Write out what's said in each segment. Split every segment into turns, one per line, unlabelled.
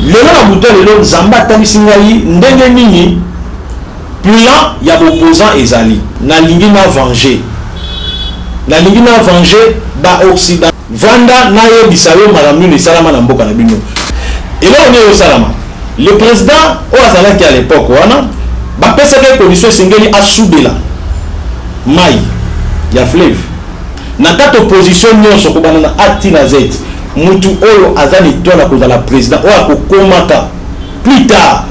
lelo na buto lelo nzamba atangisi ngai ndenge nini plan ya opposant ezali nalingi na venger ba occident vanda na yebisa yo makambo esalama na mboka na bino eloko nini esalama le président oyo azalaki à l'époque wana bapesaki condition esengeli asudela mai ya fleuve na kati opposition nyonso kobana na ati na z mutu oyo aza litona kozala président oyo akokomaka plus tard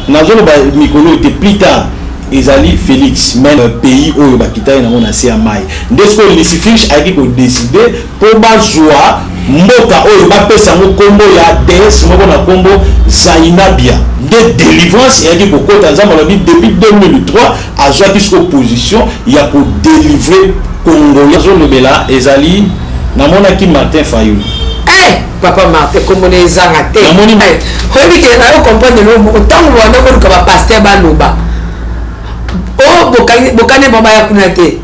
nazoloba mikolo ete plus tard ezali Félix même pays oyo bakitaki nango na se ya mai ndesko Lucifix ayaki kodeside mpo bazwa mboka oyo bapesa yango kombo ya DS moko na kombo Zainabia de délivrance ayaki kokota nzambe alobi depuis 2003 azwaki siko position ya kodélivrer Congolais azolobela ezali namonaki Martin Fayulu.
Papa Martin comme les arrêtés
namoni
oyebi ke nayo comprendre lo moko ntango wana koluka bapaster baloba o bokane bamba ya kuna te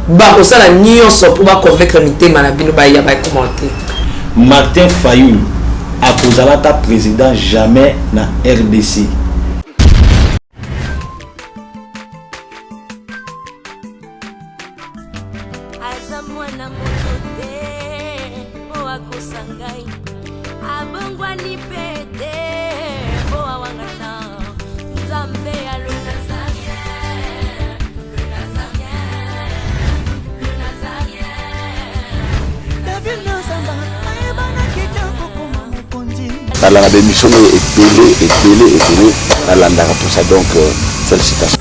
bakosala nyonso mpo baconvaincre mitema na bino baya bacommenter.
Martin Fayulu akozala ta président jamais na RDC.
La démission est belée, à l'andara pour ça, donc félicitations.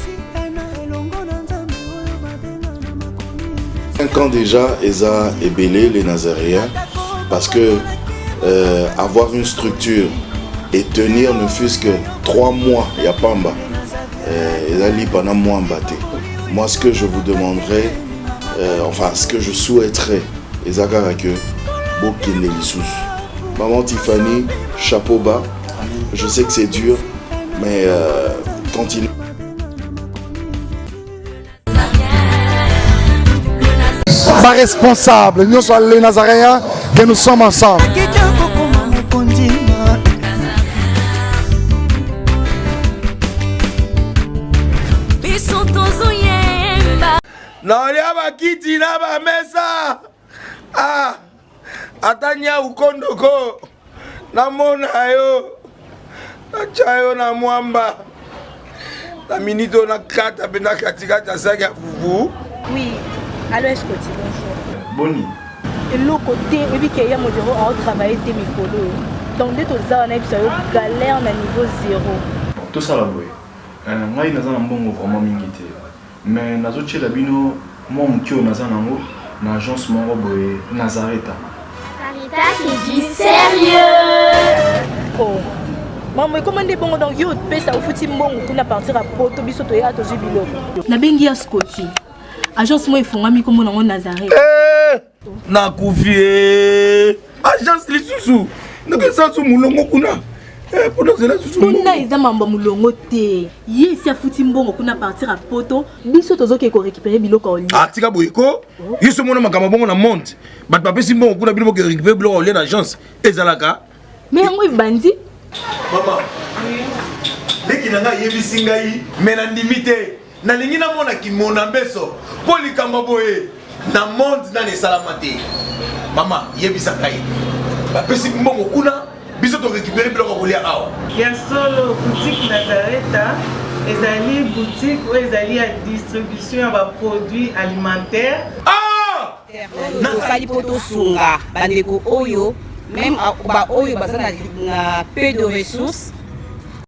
5 ans déjà, Eza est belé, les Nazaréens, parce que avoir une structure et tenir ne fût-ce que 3 mois, il n'y a pas en bas. Eza li pendant moi en bâté. Moi, ce que je vous demanderais, enfin, ce que je souhaiterais, Eza Karake, Bokele Lissous. Maman Tiffany, chapeau bas. Je sais que c'est dur, mais continue.
Pas responsable, nous sommes les Nazaréens, que nous sommes ensemble.
Atanya ukondoko namona yo nachayo na mwamba na minito na kata bena katikata saki ya fufu.
Oui, allô Escoti, bonjour.
Boni.
Et l'autre côté, et puis qu'il y a mon bureau à travailler des micros. Donc dès que ça on a eu galère na niveau 0.
Tout ça là boy. Ngai naza na mbongo vraiment mingi te. Mais nazo tchela bino moi mutio naza nango na agence moko boy Nazareta.
C'est du sérieux.
Oh. Maman, comment est bon donc yo pèse au fouti mbongo kuna partir à poto biso to ya to jubilo.
Na bengi ya Scotty. Agence moi ifungami comme nango Nazareth.
Na kufie. Agence lisusu. Ndeke sansu mulongo kuna. Pour cela susu.
Tuna eza mamba mulongo te. Ye si afuti mbongo kuna partir à poto biso tozoke ko récupérer biloko oli.
Ah tika boyeko. Yiso mona makama bongo na monte. Bat pape si mbongo kuna biloko récupérer biloko oli na agence. Ezalaka.
Mais yango ibandi.
Maman. Leki nanga yebisi ngai mena ndimite. Na lingi na mona ki mona beso. Poli kamba boye. Na monte na ne salamate. Maman yebisa ngai. Ba pesi mbongo kuna biso to récupérer biloko oli awa.
Ya solo boutique Nazareta. Ezali boutique ou ezali à distribution de produits alimentaires.
Ah!
Nasali poto sunga bandeko oyo même ba oyo bazana na peu de ressources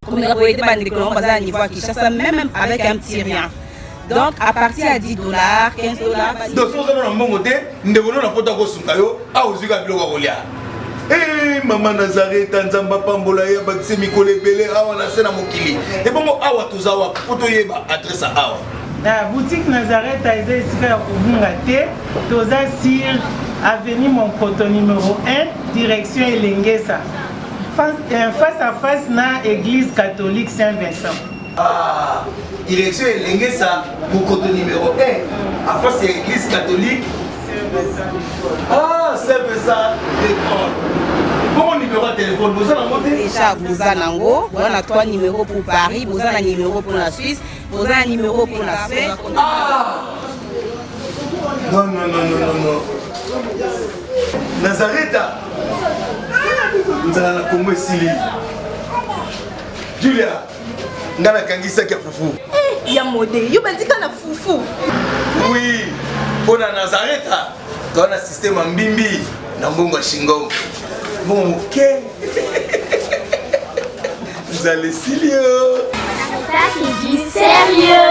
comme on a été bandeko bazana niveau Kinshasa même avec un petit rien. Donc à partir à $10, $15.
Donc si on a un bon côté, nous devons na poto ko sunga yo a ozika biloko olia. Eh maman Nazareta nzamba pambola ya bakise mikole belé awa na sena mokili. Et bongo awa tozawa poto yeba adresse awa.
La boutique Nazareta est ici à Kubungate, toza sur avenue Monkoto numéro 1, direction Elengesa. Face à face na église catholique Saint-Vincent.
Ah, direction Elengesa, Monkoto numéro 1, à face à l'église catholique Saint-Vincent. Ah, Saint-Vincent d'école. Bon numéro de téléphone, vous avez
déjà Bouzanango, on a 3 numéros pour Paris, vous avez un numéro pour la Suisse, vous avez un numéro pour la Suède.
Ah! Non. Nazareth, vous allez la Congo Sili. Julia, ngana kangisa kia fufu.
Ya modé, yo bandika na fufu.
Oui, pour la Nazareth, dans le système Mbimbi, na mbongo Shingongo. Bon, ok. Vous allez Silio.
Ça c'est du sérieux.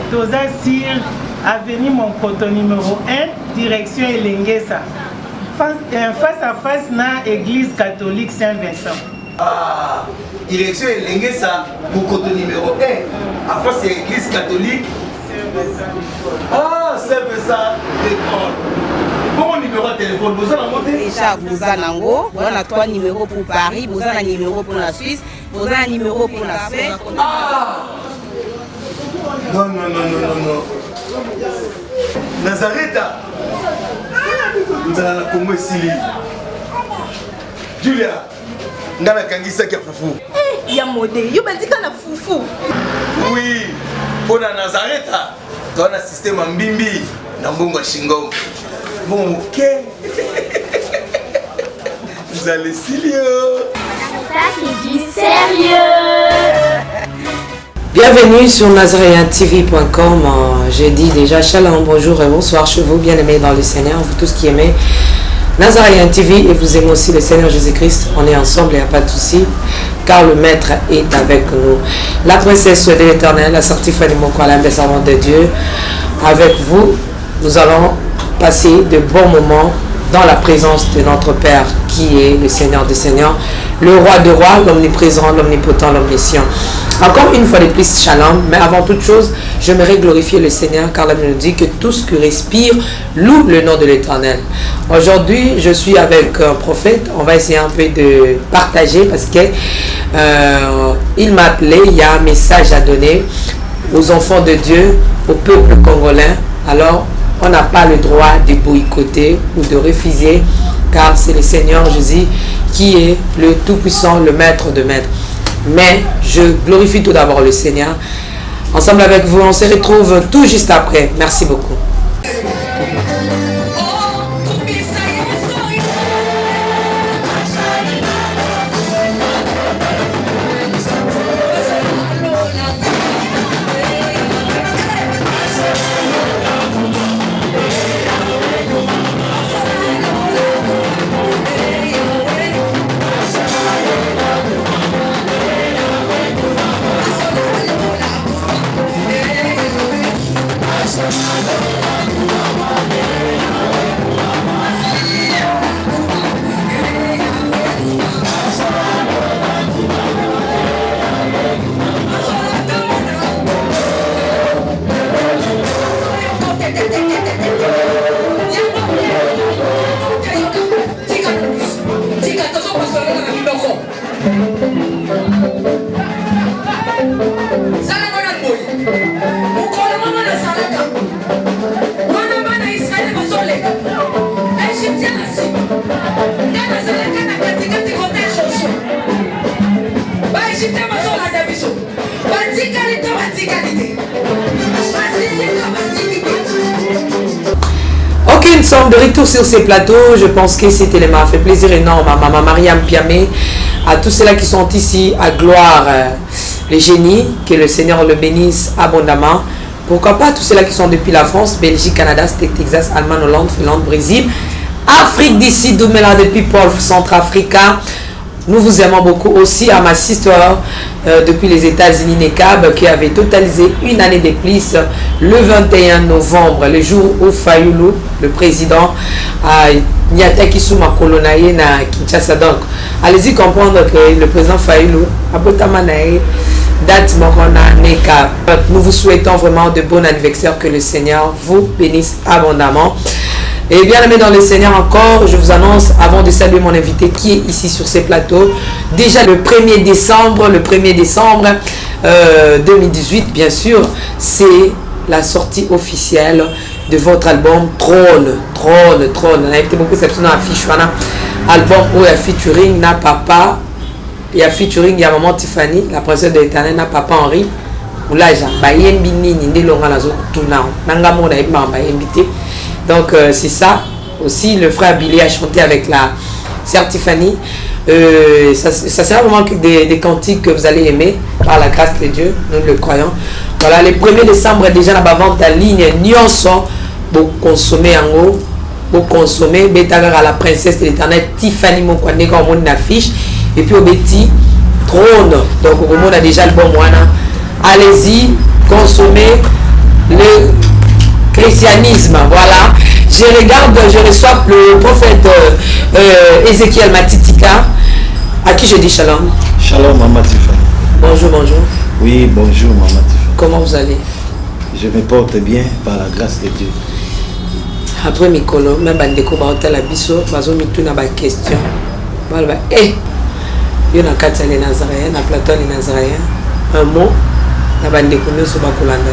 Toza sur avenue Monkoto numéro 1, direction Elengesa. Face à face na église catholique Saint-Vincent.
Ah, direction Elengesa, Monkoto numéro 1, à face de l'église catholique. Ah, Saint-Vincent d'école. Bon numéro de téléphone, vous avez monté
déjà Bouzanango, on a 3 numéros pour Paris, vous avez un numéro pour la Suisse, vous avez un numéro pour la Suède.
Ah! Non. Nazareth, vous allez la Congo Sili. Julia, ngana kangisa kia fufu.
Ya modé, yo bandika na fufu.
Oui, pour la Nazareth, dans le système Mbimbi, na mbongo Shingongo. Bon, ok. Vous allez Silio.
Ça c'est du sérieux.
Bienvenue sur nazareantv.com. Je dis déjà shalom, bonjour et bonsoir chez vous, bien-aimés dans le Seigneur, vous tous qui aimez Nazarean TV et vous aimez aussi le Seigneur Jésus-Christ. On est ensemble, il n'y a pas de souci, car le Maître est avec nous. La princesse de l'Éternel, la sortie Fanny Mokwala, des servants de Dieu. Avec vous, nous allons passer de bons moments dans la présence de notre Père qui est le Seigneur des Seigneurs, le Roi de Rois, l'omniprésent, l'omnipotent, l'omniscient. Encore une fois de plus, shalom, mais avant toute chose, j'aimerais glorifier le Seigneur car la Bible nous dit que tout ce qui respire loue le nom de l'Éternel. Aujourd'hui, je suis avec un prophète, on va essayer un peu de partager parce que il m'a appelé, il y a un message à donner aux enfants de Dieu, au peuple congolais. Alors, on n'a pas le droit de boycotter ou de refuser car c'est le Seigneur Jésus qui est le Tout-Puissant, le Maître de Maîtres. Mais je glorifie tout d'abord le Seigneur. Ensemble avec vous, on se retrouve tout juste après. Merci beaucoup. Ok, nous sommes de retour sur ces plateaux. Je pense que cet élément a fait plaisir énorme à maman Mariam Piamé, à tous ceux-là qui sont ici à gloire, les génies, que le Seigneur le bénisse abondamment. Pourquoi pas tous ceux-là qui sont depuis la France, Belgique, Canada, Texas, Allemagne, Hollande, Finlande, Brésil, Afrique d'ici, Doumela depuis Paul, Centrafrica. Nous vous aimons beaucoup aussi à ma sister depuis les États-Unis, Nekab, qui avait totalisé une année de plus le 21 novembre, le jour où Fayoulou, le président, Nyataki Souma Kolonaye na Kinshasa. Donc, allez-y comprendre que le président Fayoulou a Botamanaye, date Morona Nekab. Nous vous souhaitons vraiment de bon anniversaire, que le Seigneur vous bénisse abondamment. Et bien aimé dans le Seigneur encore, je vous annonce, avant de saluer mon invité qui est ici sur ces plateaux, déjà le 1er décembre 2018, bien sûr, c'est la sortie officielle de votre album Trône. On a été beaucoup sélectionné dans affiche album où il y a featuring na papa, il y a featuring, il y a maman Tiffany, la princesse de l'Éternel, na papa Henri. Oulaja, bayembi nini ndelonga nazo tuna. Nanga mona yemba bayembi. Donc c'est ça. Aussi le frère Billy a chanté avec la sœur Tiffany. Ça sera vraiment des cantiques que vous allez aimer par la grâce de Dieu, nous le croyons. Voilà, le 1er décembre déjà dans la vente en ligne, Nyonso, pour consommer en haut, pour consommer, Bétagar à la princesse de l'Éternel, Tiffany Mokwane, comme on affiche, et puis au Betty, Trône. Donc au moment on a déjà le bon moine. Allez-y, consommez le christianisme, voilà. Je regarde, je reçois le prophète Ezekiel Matitika, à qui je dis shalom.
Shalom, Maman Tiffany.
Bonjour.
Oui, bonjour, Maman Tiffany.
Comment vous allez?
Je me porte bien par la grâce de Dieu.
Après Mikolo, même Bandeko Baota la Bisso, Bazo Mitou n'a pas de question. Voilà, il y a Katia les Nazaréens, Platon les Nazaréens, un mot, n'a pas de connaissance sur Bakolanda.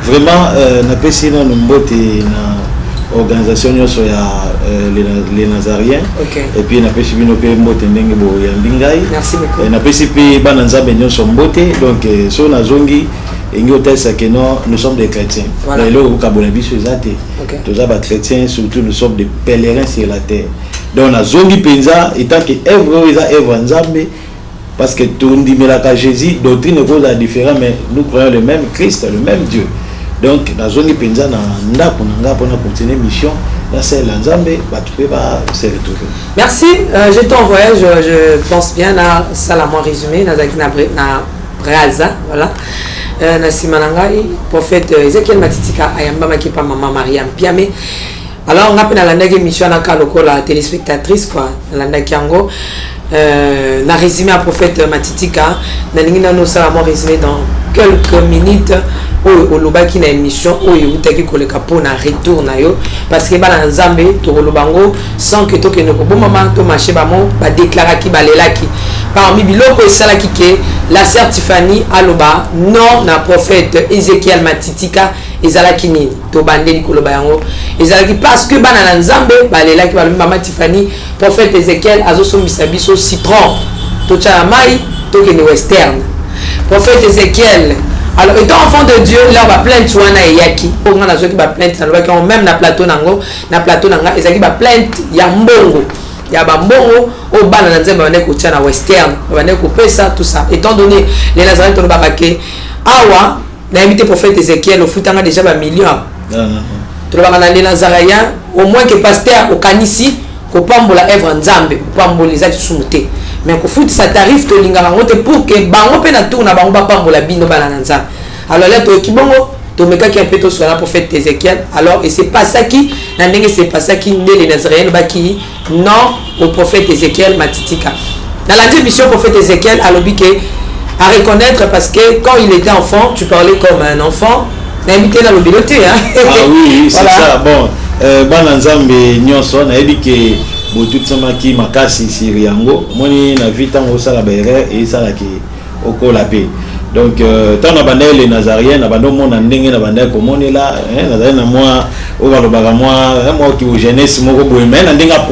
Vraiment, na pesi na mbote na organisation nyonso ya les Nazariens.
Okay.
Et puis na pesi bino pe mbote ndenge bo ya mbingai.
Merci beaucoup.
Na pesi pe bana nzambe nyonso mbote, donc so na zongi engi otesa que non, nous sommes des chrétiens.
Voilà.
Et là au Kabona biso ezate. Tous les chrétiens, surtout nous sommes des pèlerins sur la terre. Donc na zongi penza étant que œuvre eza œuvre nzambe. Parce que tout le monde dit Jésus, doctrine est cause différente, mais nous croyons le même Christ, le même Dieu. Donc, dans zone penza na ndako nanga pour continuer mission, là c'est l'ensemble, tu peux pas se retrouver.
Merci, j'étais en voyage, je pense bien à Salamon résumé, na Braza, voilà. Na Simanangai, prophète Ezekiel Matitika ayamba makipa maman Mariam Piame. Alors on a pris la mission na kaloko la téléspectatrice quoi, la ndakiango. Na résumé à prophète Matitika, na lingina no Salamon résumé dans quelques minutes. Au lobaki na émission oyo utaki koleka pona retour na yo parce que bana nzambe to lobango sans que to ke no ko bomama to marché bamo ba déclaraki balelaki parmi biloko esalaki ke la sœur Tiffany aloba non na prophète Ezekiel Matitika ezalaki nini to bandeli koloba yango ezalaki parce que bana nzambe balelaki ba mama Tiffany prophète Ezekiel azosombisa biso citron to cha mai to ke ni western prophète Ezekiel. Alors étant enfant de Dieu, là on va plainte sur un yaki. On a ceux qui va plainte, ça va qu'on même na plateau nanga, et ça qui va plainte ya mbongo, ya bambongo au bas na nzemba bande ko tia na western, bande ko pesa tout ça. Étant donné les Nazaréens to bakake, awa na invité prophète Ezekiel au futanga déjà ba million. To ba na les Nazaréens au moins que pasteur au kanisi ko pambola œuvre nzambe, pambola za tsumuté. Mais ko fout ça tarif to linga ngote pour que bango pe na tour na bango ba pambola bino bana nzambe. Alors là to kibongo to meka ki un peu to sur la prophète Ezekiel. Alors et c'est pas ça qui na ndenge c'est pas ça qui les Nazaréens ba qui non au prophète Ezekiel Matitika. Dans la mission prophète Ezekiel a l'obligé à reconnaître parce que quand il était enfant, tu parlais comme un enfant. N'invité dans le biloté hein.
Ah oui, c'est voilà. Ça. Bon, bana nzambe nyonso na ebi ke botu tsama ki makasi siri yango moni na vita ngo sala bere et sala ki okola pe. Donc tant na banda les Nazariens na bando mona ndenge na banda ko monela Nazarien na moi o ba lobaka moi ki au jeunesse moko boye mais na ndenga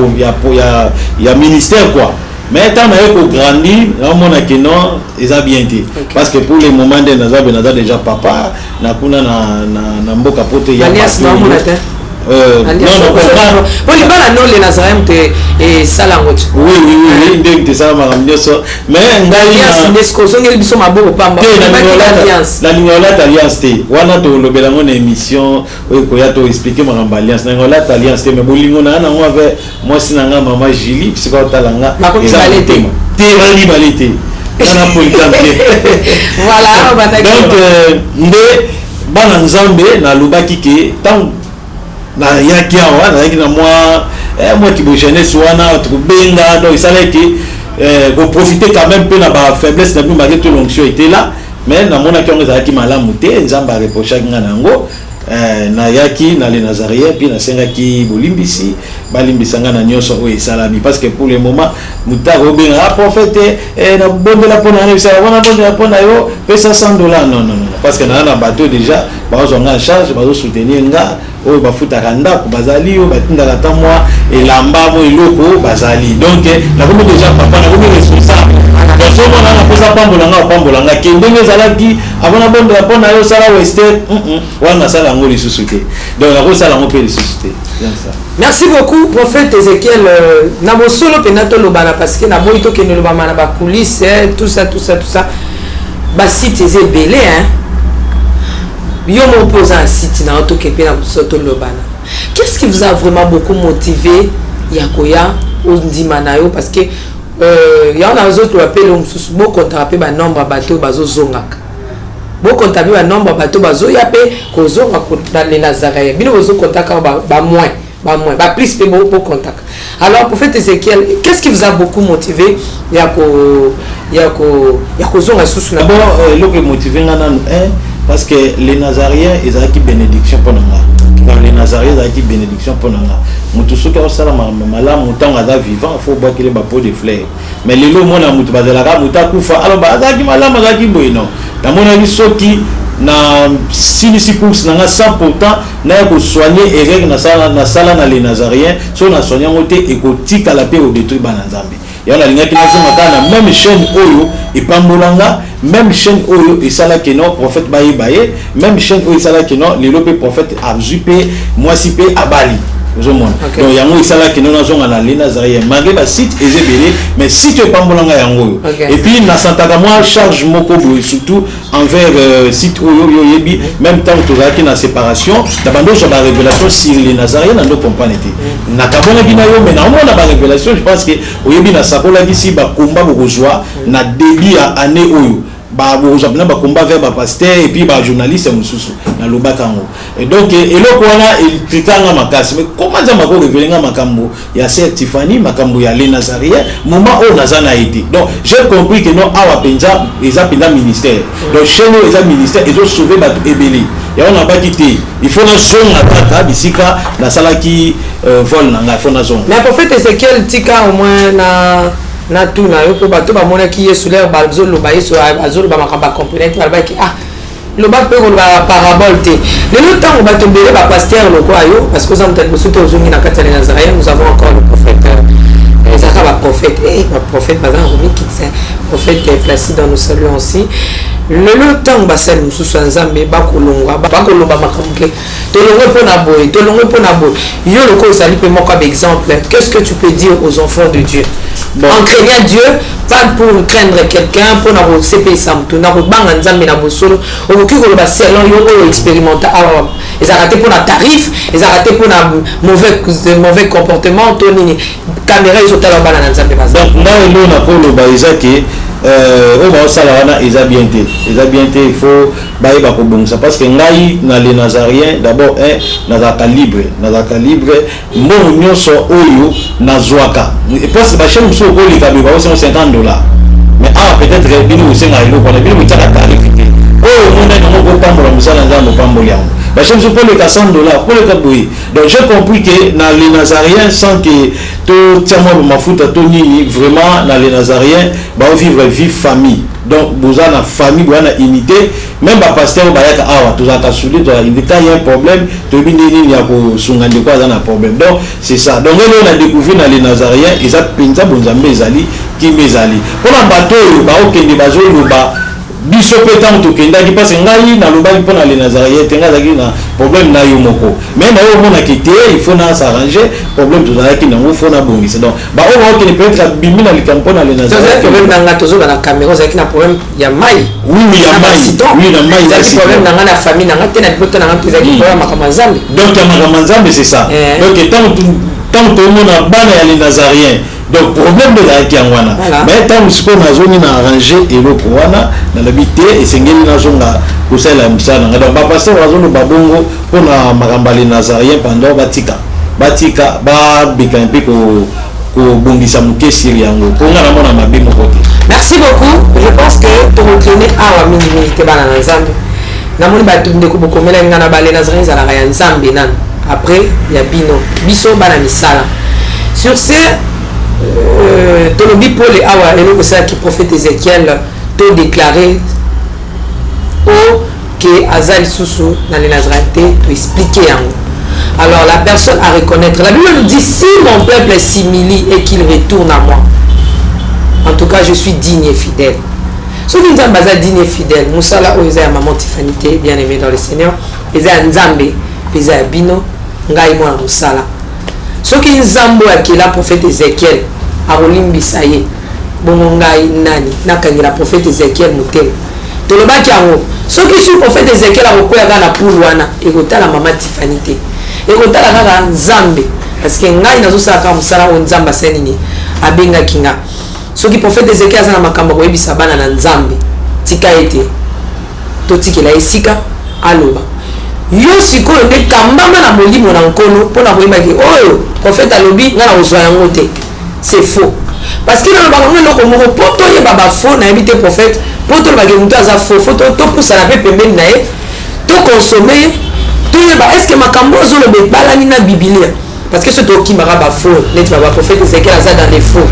ya ministère quoi. Mais tant na ko grandi na mona que non eza bien été parce que pour le moment de Nazaré déjà papa na kuna na mboka pote ya
non, les Nazaréens et Salangot.
Oui, ndenge ça m'a ramené ça. Mais
alliance
la alliance té. Wana to lobela mon émission ko ya to expliquer ma alliance. Na ngola alliance té mais bolingo na na avec moi sinanga maman Julie parce que talanga. Terali balité. Dans politique.
Voilà,
donc ndé bana nzambe na lobaki ke tant na yaki awa na yaki na moi qui jeunesse wana to benga donc ça là que pour profiter quand même peu na ba faiblesse na malgré tout l'onction était là mais na mona ki on za ki malamu te nzamba reprocha nga nango na yaki na les Nazaréens puis na senga ki bolimbisi balimbisanga na nyonso oyo esalami parce que pour le moment mutaka obenga prophète na bondela pona na bisala wana bondela pona yo pesa $100 non parce que na bateau déjà bazonga en charge bazo soutenir nga oyo bafutaka ndako bazali oyo batindaka ta mwa elamba mo eloko bazali donc na komi déjà papa na komi responsable donc so mona na pesa pambola nga kendenge ezalaki avant na bondela pona yo sala western wana sala ngo lisusu te donc na ko sala ngo pe lisusu te.
Merci beaucoup prophète Ezekiel Namosolo penato lobana parce que na boito ke no lobama na ba coulisses tout ça ba site ezebele hein yo m'opposant un site na auto ke pena soto lobana. Qu'est-ce qui vous a vraiment beaucoup motivé yakoya ondima na yo parce que ya na autres appel mususu bo contraper ba nombre bateau bazo zongaka bo contraper ba nombre bateau bazo ya pe ko zonga ko dans les Nazareth bino bazo contacter ba moins ba plus pe bo contact. Alors prophète Ezekiel, qu'est-ce qui vous a beaucoup motivé yako zonga susu na
d'abord le que motivé ngana parce que les Nazaréens ils ont qui bénédiction pour nous. Dans les Nazaréens ils ont qui bénédiction pour nous. Mutusu ka osala mala mutango ada vivant faut boire que les bapeaux de fleurs. Mais les lots mona mutu bazala ka mutakufa alors bazaki malama zaki boino. Na mona ni soki na sinisi course na 100% na ko soigner erreur na sala na les Nazaréens so na soigner moté et ko tika la paix au détruit bana Nzambe. Ya na linga kinazima kana même chaîne oyo epambolanga même chaîne oyo esala keno prophète baye même chaîne oyo esala keno le lope prophète abzupe mwasi pe abali ozomona donc yango esala keno na zonga na les Nazaréens malgré ba site ezebele mais site epambolanga yango et puis na santaka moi charge moko boy surtout envers site oyo yo yebi même temps tozaki na séparation da bando sur la révélation sur les Nazaréens na ndo comprendre te na kabona bina yo mais na mona ba révélation je pense que oyebi na sakola d'ici ba komba bokozwa na début à année oyo ba bozabna ba komba vers ba pasteur et puis ba journaliste mususu na lobakango et donc eloko wana ilitanga makasi mais comment ça mako révéler makambo ya Sœur Tiffany makambo ya les Nazaréens moment où nazana été donc j'ai compris que non awa penza eza penda ministère donc chez nous eza ministère ils ont sauvé ba ebeli ya on a pas quitté il faut na zonga tata bisika na sala ki vol na nga faut na zonga
mais prophète Ezekiel tika au moins na tout na yo bato ba mona ki yesu l'air balzo lo ba yesu azolo ba makamba comprendre ba ki le ba pe ko ba parabole te le temps ba tombele ba pasteur lo ko ayo parce que ça m'telle musuto ozongi na kata les Nazaréens nous avons encore le prophète Zaka ba prophète ba prophète ba Romi qui c'est prophète placé dans nous saluons aussi le temps ba sel mususu nzambe ba kolongwa ba koloba makamke to longo pona boy yo le ko sali pe moko exemple qu'est-ce que tu peux dire aux enfants de Dieu en craignant Dieu pas pour craindre quelqu'un pour na ko sepe samtu na ko banga nzambe na bosolo o ki ko ba selon yo expérimenta ils arrêté pour la tarif ils arrêté pour la mauvais comportement to nini caméra ils ont tala bana nzambe ba
donc là nous na ko lo ba izaki on va sala wana eza bien te il faut baïba ko bongsa parce que ngai na les Nazaréens d'abord na za calibre mo nyonso oyo na zwaka parce que ba chez muso ko lika ba $50 mais peut-être bino usenga ilo kwa bino mutaka tarifité oyo mona ngo ko pambola musala nzambo pambola yango ba chez muso ko lika $100 pour le kaboui donc j'ai compris que na les Nazaréens sans que tout tiamo mafuta to nini vraiment na les Nazaréens ba vivre vie famille donc vous avez la famille vous avez unité même ba pasteur ba yaka awa tout ça souli to il y a un problème to bini ya ko sungande ko na problème donc c'est ça donc on a découvert dans les Nazaréens ils a penza bonzambe ezali ki mezali pour la bateau ba okende bazo loba biso petam to kenda ki passe ngai na loba ki pona les Nazaréens tenga zaki na problème na yo moko mais na yo mona kité il faut na s'arranger problème to zaki na ngo faut na bongisa donc ba o ko ne peut être bimi na likampo na les Nazaréens
problème na nga tozo na caméra zaki na problème ya mai
oui ya mai
zaki problème na nga na famille na nga te na poto na nga zaki problème makamanzambe
donc ya makamanzambe c'est ça donc tant to mona bana ya les Nazaréens donc problème de la kiangwana mais tant que na zone na arranger et le wana na l'habité et sengeli na zonga kusala msana donc ba passer wa zone babongo pour na makamba les Nazaréens pendant batika ba bikampi ko bongisa mukesi yango ko ngana mona mabimo kote.
Merci beaucoup, je pense que to retourner à wa mingi te bana nzambe na moni ba tumde ko bokomela ngana ba les Nazaréens za la nzambe nan après ya bino biso bana misala Sur ce, Tolobi Paul et Awa, et le ça qui prophète Ézéchiel, tout déclaré que Azal Soussou dans les Nazareth, tout expliquer en haut. Alors la personne à reconnaître. La Bible nous dit, si mon peuple est simili et qu'il retourne à moi, en tout cas je suis digne et fidèle. Ceux qui sont digne et fidèle, Moussala ou Isaïa Maman Tifanité, bien aimé dans le Seigneur, Isaïa Nzambe, Isaïa Bino, Ngaï Mouana Moussala. Ceux qui sont qui la prophète Ézéchiel, Arolim Bisaye, Bongaï Nani, Nakani la prophète Ézéchiel Moutel. Tout le bas qui a ceux qui sont prophètes Ézéchiel, à Rokoya Gana Poulouana, et Rota la Maman Tifanité. Et Rota la Gana Nzambe, parce que Ngaï Nazo Saka Moussala ou Nzamba Senini, Abenga Kinga. Ceux qui prophètent Ézéchiel à Makamba Webi Sabana na Nzambe, Tika ete, Totiki la Esika, Aloba. Yo siko ne kambama na molimo na nkolo pona koyeba ke oyo prophète alobi ngana ozwa yango te. C'est faux. Parce que dans le bagage loko moko poto ye baba faux na habité prophète, poto le bagage mutu aza faux, photo to poussa na pe pembeni na ye, to consommer, to ye ba est-ce que makambo zo le bebalani na Biblia. Parce que ce to ki maraba faux, net baba prophète Ézéchiel aza dans les faux.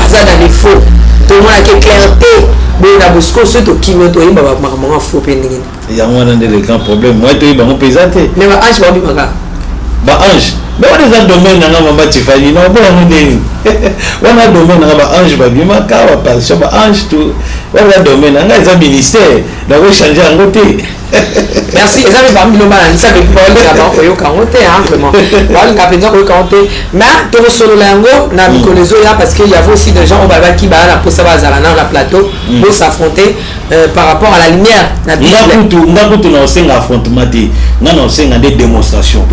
Aza dans les faux. Tout le monde a que clarté. Mais la bosco ce to ki me to ye baba makambo faux pendingi.
Il y a un grand problème. Moi, tu es bon pesante.
Mais ma ange va bien maga.
Ba ange. Mais on est dans le domaine na mama Tiffany. Non, bon on est. On a domaine na ba ange ba bien maga ba passion ba ange tout. On a domaine na nga ministère. Donc on changer en côté.
Merci. Et ça me parmi le mal. Ça me parle là-bas. Oyo kangote hein vraiment. Voilà nga penza ko kangote. Mais to solo lango na mikolezo ya parce qu'il y a aussi des gens au baba qui ba na posa ba zala na la plateau pour s'affronter par rapport à la lumière.
Ngakutu na osenga affrontement te. Na osenga des démonstrations.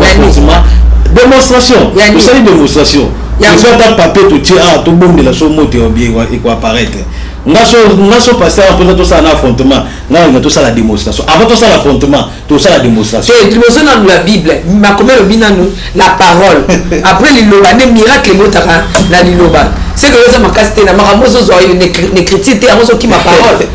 Démonstration. Vous savez démonstration. Il faut un papier tout tirer tout bon de la chose montée au bien et quoi apparaître. Naso passer après tout ça un affrontement. On a tout ça la démonstration. Avant tout ça l'affrontement, tout ça la démonstration.
C'est démonstration dans la Bible. Ma comme le bina nous la parole. Après les loba des miracles motaka la liloba. C'est que ça m'a cassé na maramoso zo une critique et amoso qui ma parole.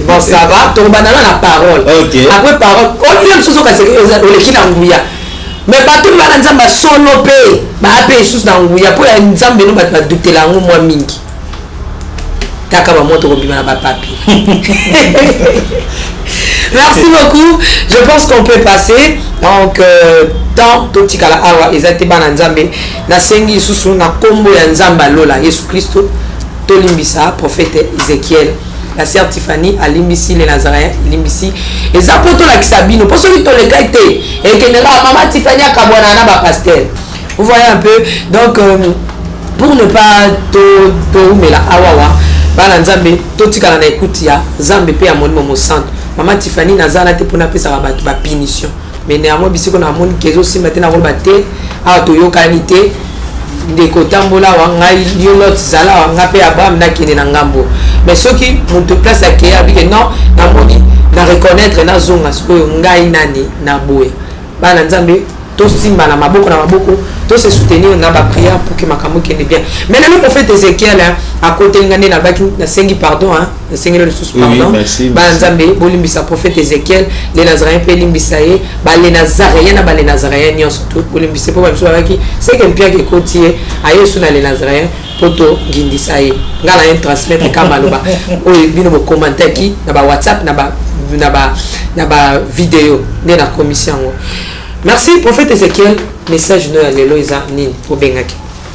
Bon ça va, ton banana la parole. Après parole, on lui aime sous ka c'est le qui na nguya. Mais pas tout le monde nzamba solo pe, ba pe sous na nguya pour nzambe no ba douter la moi mingi. Merci beaucoup. Je pense qu'on peut passer. Donc, dans Totikala Awa, Ezateba Nzambe, na sengi susu na kombo ya Nzamba Lola, Yesu Christo, Tolimbisa, prophète Ézéchiel, la sœur Tiffany, Alimbisi, les Nazaréens, Alimbisi, et ça pour tout la Kisabino, pour ceux qui ont les qualités, et qui n'est pas maman Tiffany à Kabouana, ba pastel. Vous voyez un peu. Donc, pour ne pas tout mais la Awawa. Bana Nzambe totika na écoute ya Nzambe pe ya monimo mo centre maman Tiffany nazana te pona pesa ba punition mais néanmoins bisiko na moni kezo simba te na ko batte a to yokanité de kotambola wa ngai yolot zala wa ngape abam na kine na ngambo mais ceux qui monte place à kéa bi non na moni na reconnaître na zonga ce ngai nani na boye bana Nzambe to simba na maboko to se soutenir na ba prière pour que makambo kene bien. Mais le prophète Ézéchiel à côté ngane na baki na sengi pardon hein, na sengi le sous pardon. Ba Nzambe bolimbisa prophète Ézéchiel, les Nazaréens pe limbisaye, ba les Nazaréens na ba les Nazaréens nyo surtout bolimbisa po ba biso baki, c'est que Pierre qui continue ayo sur les Nazaréens poto gindisaye. Ngala en transmettre kama loba. O bino mo commenter ki na ba WhatsApp na ba vidéo de la commission. Merci prophète Ézéchiel, message nous à l'Eloïsa Nini pour Bengaki.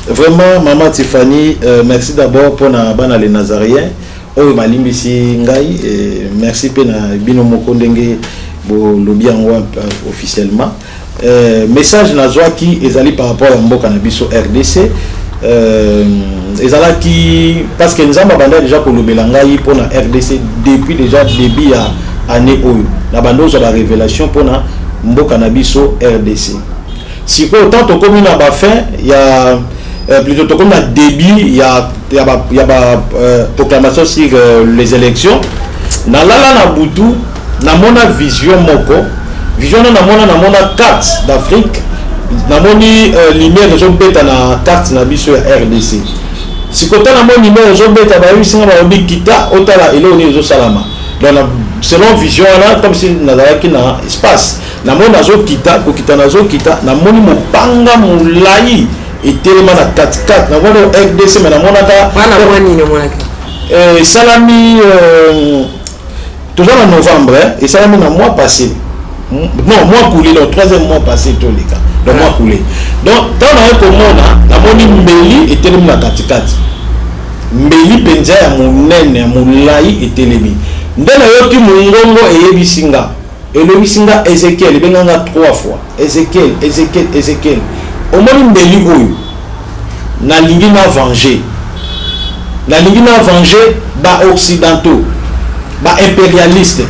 Vraiment maman Tiffany, merci d'abord pour na bana les Nazaréens. Oh malimbisi ngai merci pe na bino mokondenge bo lobi yango officiellement. Message na zwaki ezali par rapport à mboka na biso RDC. Ezalaki parce que nous avons déjà pour lobela ngai pour na RDC depuis déjà début à année oyo. Na bando zo la révélation pour na mboka na biso RDC. Si quoi autant to comme na ba fin il y a plutôt to comme na début il y a proclamation sur les élections na lala na butu na mona vision moko vision na mona carte d'Afrique na moni lumière zo beta na carte na biso RDC. Si quoi na moni lumière zo beta ba yusinga ba bikita otala elo ni zo salama. Donc selon vision là comme si na qui na espace namoni nazokita kokita nazokita namoni mopanga molai etelema na 4-4 namoni RDC mais namonaka esalami toujours en novembre esalami na mois passé non mois coulé le 3e mois passé tout les cas le mois coulé donc tant na komona namoni mbeli etelemi na 4-4 mbeli penza ya monene ya molai etelemi nde nayoki mongongo eyebisinga elobisinga Ezekiel ebenganga 3 fois Ezekiel omoni mbeli oyo nalingi na venger ba occidentaux ba impérialiste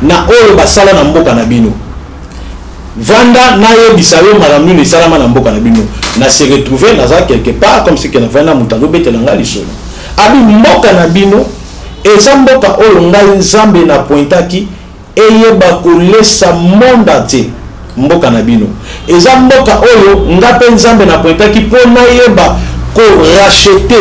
na oyo basala na mboka na bino vanda nayebisa yo makambo nini esalama na mboka na bino na se retrouver naza quelque part comme si que na vanda moto azobetelanga lisolo abi mboka na bino eza mboka oyo ngai nzambe na pointaki eyeba kolesa monde entier mboka na bino eza mboka oyo nga mpe nzambe na pointaki mpo nayeba korachete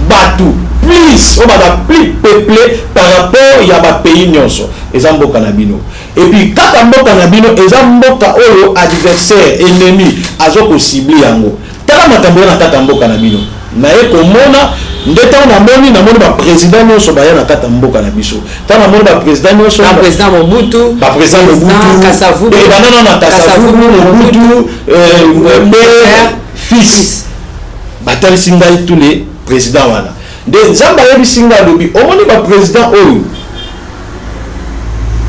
batu plus oyo baba plus peuplé par rapport ya bapays nyonso eza mboka na bino et puis kaka mboka na bino eza mboka oyo adversaire ennemi azokosibli yango tala makambo na kaka mboka na bino naye komona nde ntango namoni baprésident nyonso baya na kata mboka na biso ntango namoni baprésident nyonso
baprésident Mobutu
ebandana na Kasavubu Mobutu père fils batalisi ngai tous les présidents wana nde nzambe ayebisi ngai alobi omoni baprésident oyo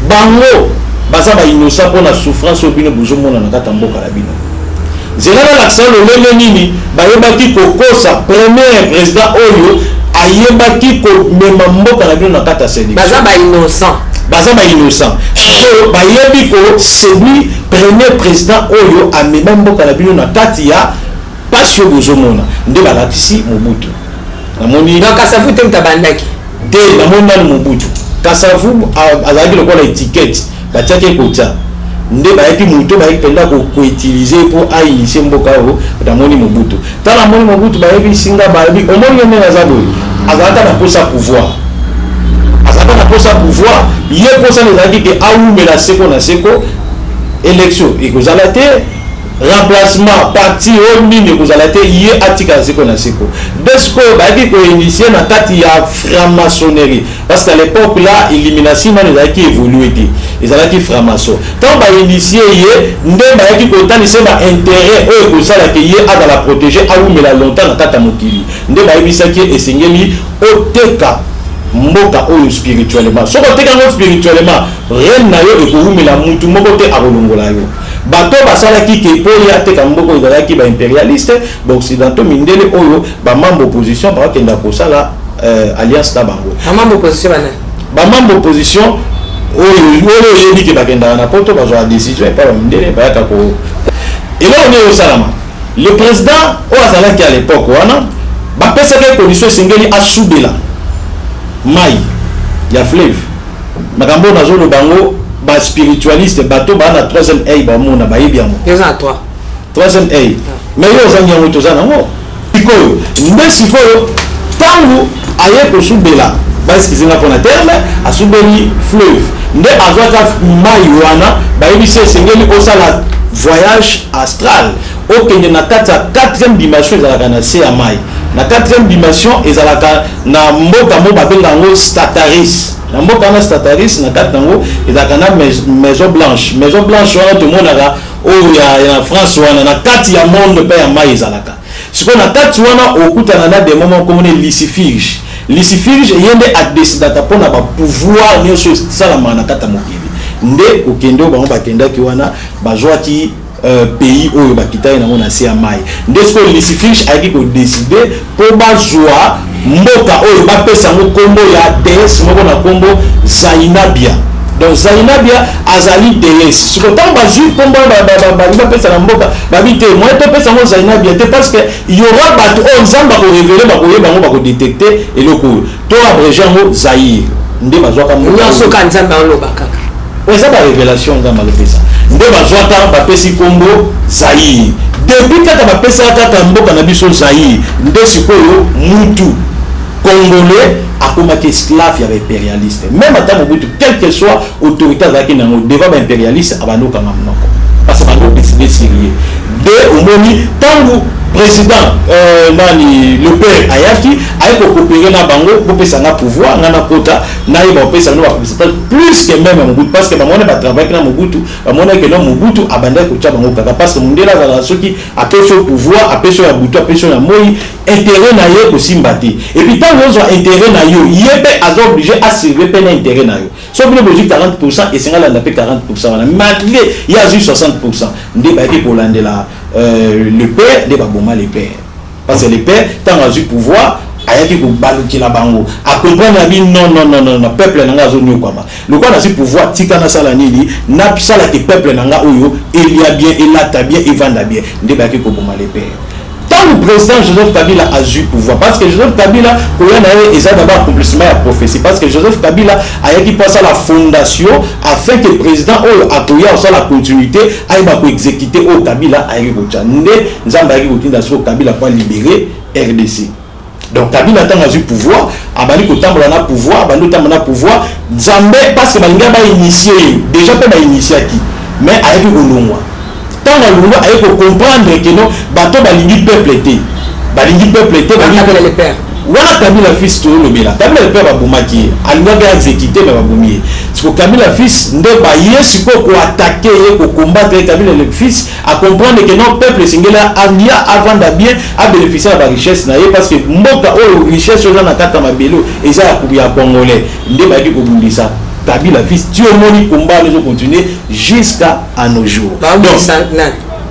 bango baza bainosa mpona souffrance oyo bino bozomona na kata mboka na bino nzela balakisa lolenge nini bayebaki kokosa premier président oyo ayebaki komema mboka na bino na kati ya sélection baza innocent oyo bayebi koséduire premier président oyo amema mboka na bino na kati ya pasi oyo bozomona nde balakisi Mobutu namoni
donc Kasavubu te mutabandaki
te namoni nani Mobutu Kasavubu azalaki lokola étiquette batiaki ekota nde bayaki moto bayaki penda koutiliser pour ainitie mboka oyo namoni Mobutu tala namoni Mobutu bayebi singa bayebi omoni yene naza boye azalaka na posa pouvoir ye posa nezalaki ke awumela seko na seko élection ekozala te remplacement parti oyo nini ekozala te ye atika seko na seko desiko bayaki koinitie na kati ya franc-maçonnerie parce qu'à l'époque là élimination nani ezalaki évolué te ezalaki franc-maçon ntango bainitie ye nde bayaki kotanisa baintérêt oyo ekosalaki ye azala protégé awumela longtemps na kati ya mokili nde bayebisaki esengeli oteka mboka oyo spirituellement soki oteka yango spirituellement reine na yo ekowumela mutu moko te akolongola yo bato basalaki ke mpo ye ateka mboka oyo ezalaki baimérialiste baoccidentaux mindele oyo bamembre opposition bakakenda kosala alliance na bango bamembre opposition oyo oyebi ke bakendaka na poto bazwaka décision epa bamindele bayaka ko eloko nini ezosalama le président oyo azalaki à l'époque wana bapesaki condition esengeli asudela mai ya fleuve makambo nazoloba yango baspiritualiste bato baa na 3e œil bamona bayebi yango 3e œil mais yo ozangi yango toza nango sikoyo nde sikoyo ntango aye kosubela baeskizinga mpona terme asubeli fleuve nde azwaka mai wana bayebisi esengeli osala voyage astral okende na kati ya 4e dimension ezalaka na se ya mai na 4e dimension ezalaka na mboka mo babenga yango Stataris na mboka na Stataris na kati nango ezalaka na maison blanche wana tomonaka oyo ya France wana na kati ya monde mpe ya mai ezalaka sikoyo na kati wana okutana na demo moko komone Lucifige ye nde adesidaka mpona bapouvoir nyonso esalamaka na kati ya mokili nde kokende oyo bango bakendaki wana bazwaki pays oyo bakitaki nango na se ya mai nde sikoyo Lucifige ayaki kodeside mpo bazwa mboka oyo bapesa yango nkombo ya déesse moko na nkombo Zainabia donc Zainabia azali déesse sikoyo ntango bazwi nkombo balingi bapesa na mboka babi te moye topesa yango Zainabia te parce que yora bato oyo nzambe bakorevele bakoyeba yango bakodetecte eloko oyo to abrege yango Zaïre nde bazwaka
nyonsoka nzambe alobaka
eza barévélation nzambe alopesa nde bazwaka bapesi nkombo Zaïre depuis kaka bapesaka kaka mboka na biso Zaïre nde sikoyo mutu congolais akomaki esclave ya impérialiste. Même ata Mobutu, quelle que soit autorité azalaki nango devant ba impérialiste abandokanga monoko parce que bando décider sérieux de omoni tangu président nani le père ayaki ayeko coopérer na bango popesa na pouvoir ngana kota na yeba popesa no ba plus que même Mobutu parce que bamone ba travailler na Mobutu bamone que non Mobutu abanda ko tcha bango kaka parce que mundela za soki apesha pouvoir apesha ya Mobutu apesha na moi intérêt na ye ko simbati et puis tant que intérêt na yo yebe azo obligé à servir peine intérêt na yo so bien logique 40% et singala na pe 40% malgré il y a juste 60% ndé ba ki pour landela le père de baboma les pères parce que les pères tant a eu pouvoir ayaki ko baluki la bango a comprendre abi non peuple nanga zo nyokama le quoi na si pouvoir tika na sala nini na sala ke peuple nanga oyo il y a bien il lata bien il vanda bien ndé ba ki ko boma les pères. Tant le président Joseph Kabila a eu pouvoir, parce que Joseph Kabila, il a d'abord accomplissement à la prophétie, parce que Joseph Kabila a qui passe à la fondation afin que le président a appuyé à la continuité, a exécuté au Kabila a eu Kabila pour libérer RDC. Donc Kabila a eu pouvoir, a bali ko tambola na pouvoir, bando tambola na pouvoir, Zambé parce que balinga ba initié, déjà pas ba initié qui, mais a eu olongwa. Tant que il faut comprendre que non bateau balingi peuple était les pères voilà Kabila fils tout le bela Kabila le père babumaki alinga ba exécuter ba babumie parce que Kabila fils nde ba yesu ko attaquer ko combattre Kabila le fils à comprendre que non peuple singela alia avant de bien à bénéficier de la richesse na parce que mboka o richesse aux gens na kata mabelo et ça ya congolais nde ba di ko bundisa Kabila fils Dieu moni combat les continuer jusqu'à nos jours. Donc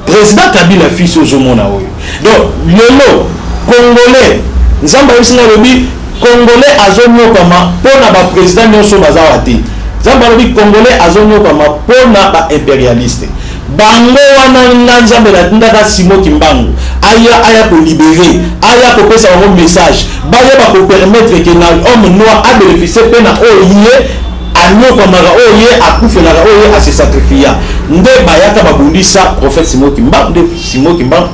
président Kabila fils aux mona oyo. Donc lelo congolais nzamba yosina lobi congolais azonyo kama pona ba président nyonso bazawati. Nzamba lobi congolais azonyo kama pona ba impérialiste. Bango wana nzamba la ndaka Simo Kimbangu aya ko libérer aya ko pesa un message baya ba ko permettre que na homme noir a bénéficier pena oye anyo kamara oye akufelaka oye a se sacrifier nde bayaka babundisa prophète Simo Kimbangu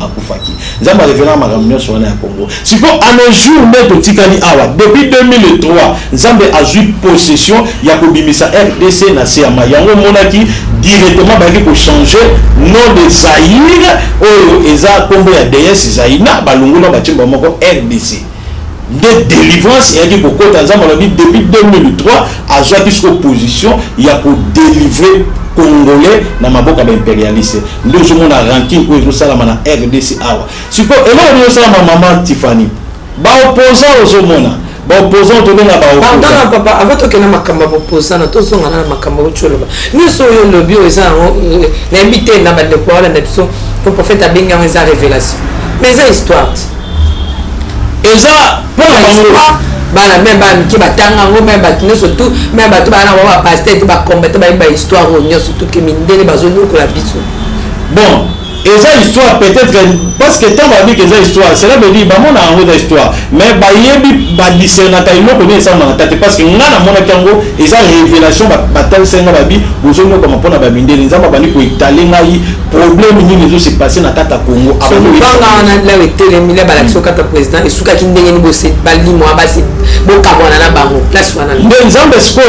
akufaki nzamba révérend makambo sur na Congo siko à nos jours nde tikali awa depuis 2003 nzambe a eu possession ya kobimisa RDC na CMA yango monaki directement baki ko changer nom de Zaïre oyo eza kombo ya DS Zaïna balungula bachimba moko RDC de délivrance et qui pour depuis 2003 a joué jusqu'à opposition il y a pour délivrer congolais dans ma boca impérialiste nous sommes a ranking où nous sommes na RDC awa si quoi et là nous sommes maman Tiffany ba opposant aux homona ba opposant to na ba
opposant papa avant que na makamba opposant na to songa na makamba ocholoba nous sommes le bio eza l'invité na ba de quoi na biso le prophète abenga eza révélation mais eza histoire eza pour bana même ban ki batanga ngo même batino surtout même batu bana ba pasteur ti ba combattre ba histoire onyo surtout que mindele bazonyo ko la biso
bon eza histoire peut-être parce que tant va dire que eza histoire cela veut dire ba mona ngo histoire mais ba yebi ba discerna ta ino ko ne sa mona tate parce que ngana mona kango eza révélation ba tel senga ba bi bozonyo ko mapona ba mindele nzamba ba ni ko italenga yi problème ni les se passer na kata Congo
avant banga na la wetele mila ba l'action kata président esuka ki ndenge ni bose bali mo abasi bo kabona na bango place wana
nzambe siko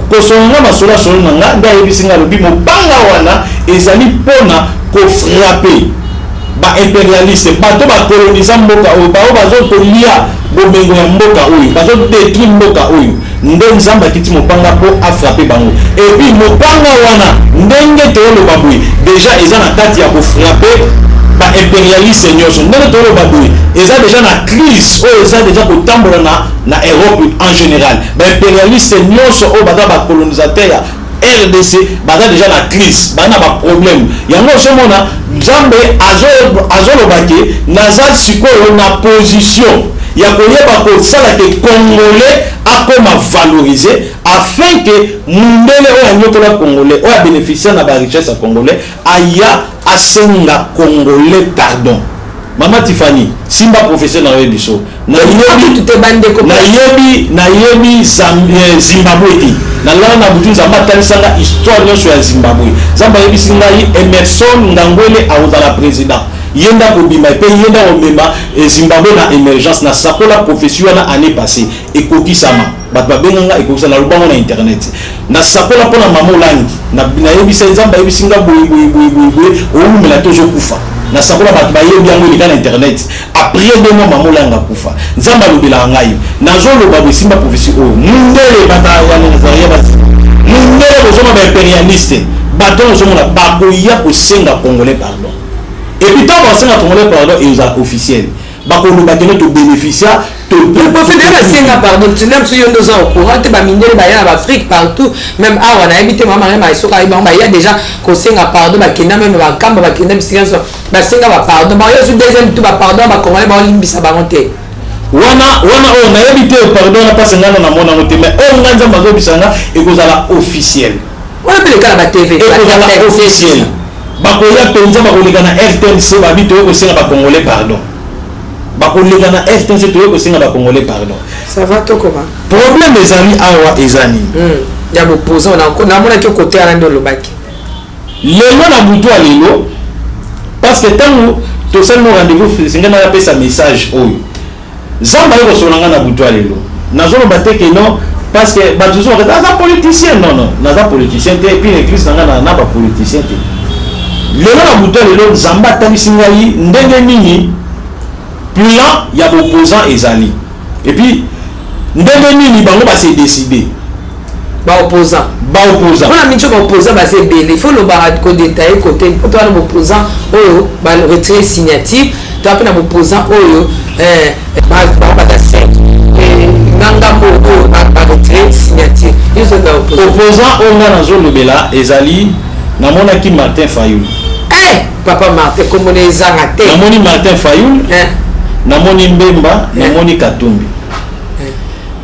ko songa masola songa nga nda yebisinga lobi mo banga wana ezali pona ko frapper ba impérialiste bato ba coloniser mboka oyo ba bazo ko lia bomengo ya mboka oyo bazo détruire mboka oyo nde nzamba kiti mopanga po a frapper bango et puis mopanga wana ndenge to lo babui déjà eza na kati ya ko frapper ba impérialiste nyonso ndenge to lo babui eza déjà na crise oyo eza déjà ko tambola na Europe en général ba impérialiste nyonso oyo baza ba colonisateur RDC baza déjà na crise bana ba problème yango somona nzambe azolobaki naza sikoyo na position ya koyeba kosala ke congolais akoma valoriser afin que mundele oyo anyotola congolais oyo bénéficier na ba richesse ya congolais aya asenga congolais pardon Mama Tiffany simba professionnel na biso na yebi Zimbabwe na la na butu za matalisanga histoire nyonso ya Zimbabwe zamba yebi singai Emerson Ngangwele auzala président yenda kobima pe yenda omema Zimbabwe na émergence na sakola profession na année passée ekokisama bato babenganga ekokisama na lubango na internet na sakola pona mama olangi na yebisa nzamba yebisinga boye oumela tozo kufa na sakola bato bayebi yango elika na internet après 2 mois mama olanga kufa nzamba lobela ngai nazoloba bosimba profession oyo mundele bata ya Nazaria bati mundele bozoma ba impérialiste bato bozomona bakoya kosenga congolais pardon et puis tant basenga congolais pardon et aux officiels bakoloba kene to bénéficiaire
le prophète de la Senga pardon tu n'aimes sur deux ans au courant te bamindele ba ya Afrique partout même awa na habité maman ma isoka ba il y a déjà ko senga pardon ba kenda même ba kamba ba kenda bisinga ba senga ba pardon ba yo sur deuxième tout ba pardon ba congolais ba limbisa ba monter
wana o na habité pardon na pas ngana na mona moté mais o nganza mazo bisanga ekozala officiel
on appelle kala ba TV
ekozala officiel bakoya penza bakoleka na RTNC ba bito ko senga ba congolais pardon bakoleka na RTNC to ko senga ba congolais pardon
ça va to comment
problème ezali awa ezani
ya bopoza na mona ki côté ala ndo lobaki
lelo na butu alelo parce que tango to sel no rendez-vous senga na pesa message oyo zamba yoko sonanga na butu alelo nazolo bateke non parce que bazuzo za politicien non naza politicien te puis l'église nanga na ba politicien te lelo na butu alelo zamba tabisinga yi ndenge nini plan ya opposant ezali et puis ndenge nini bango ba se décider
ba opposant on a mis ba opposant ba se belé faut le barad ko détailler côté pour toi le opposant oyo ba retrait signature tu as pas opposant oyo ba ta 5 nanga mo ba retrait signature ils sont
opposant on a nazo lobela ezali na mona ki Martin Fayoul
papa Martin comme on est zangaté
na moni Martin Fayoul namoni Mbemba namoni Katumbi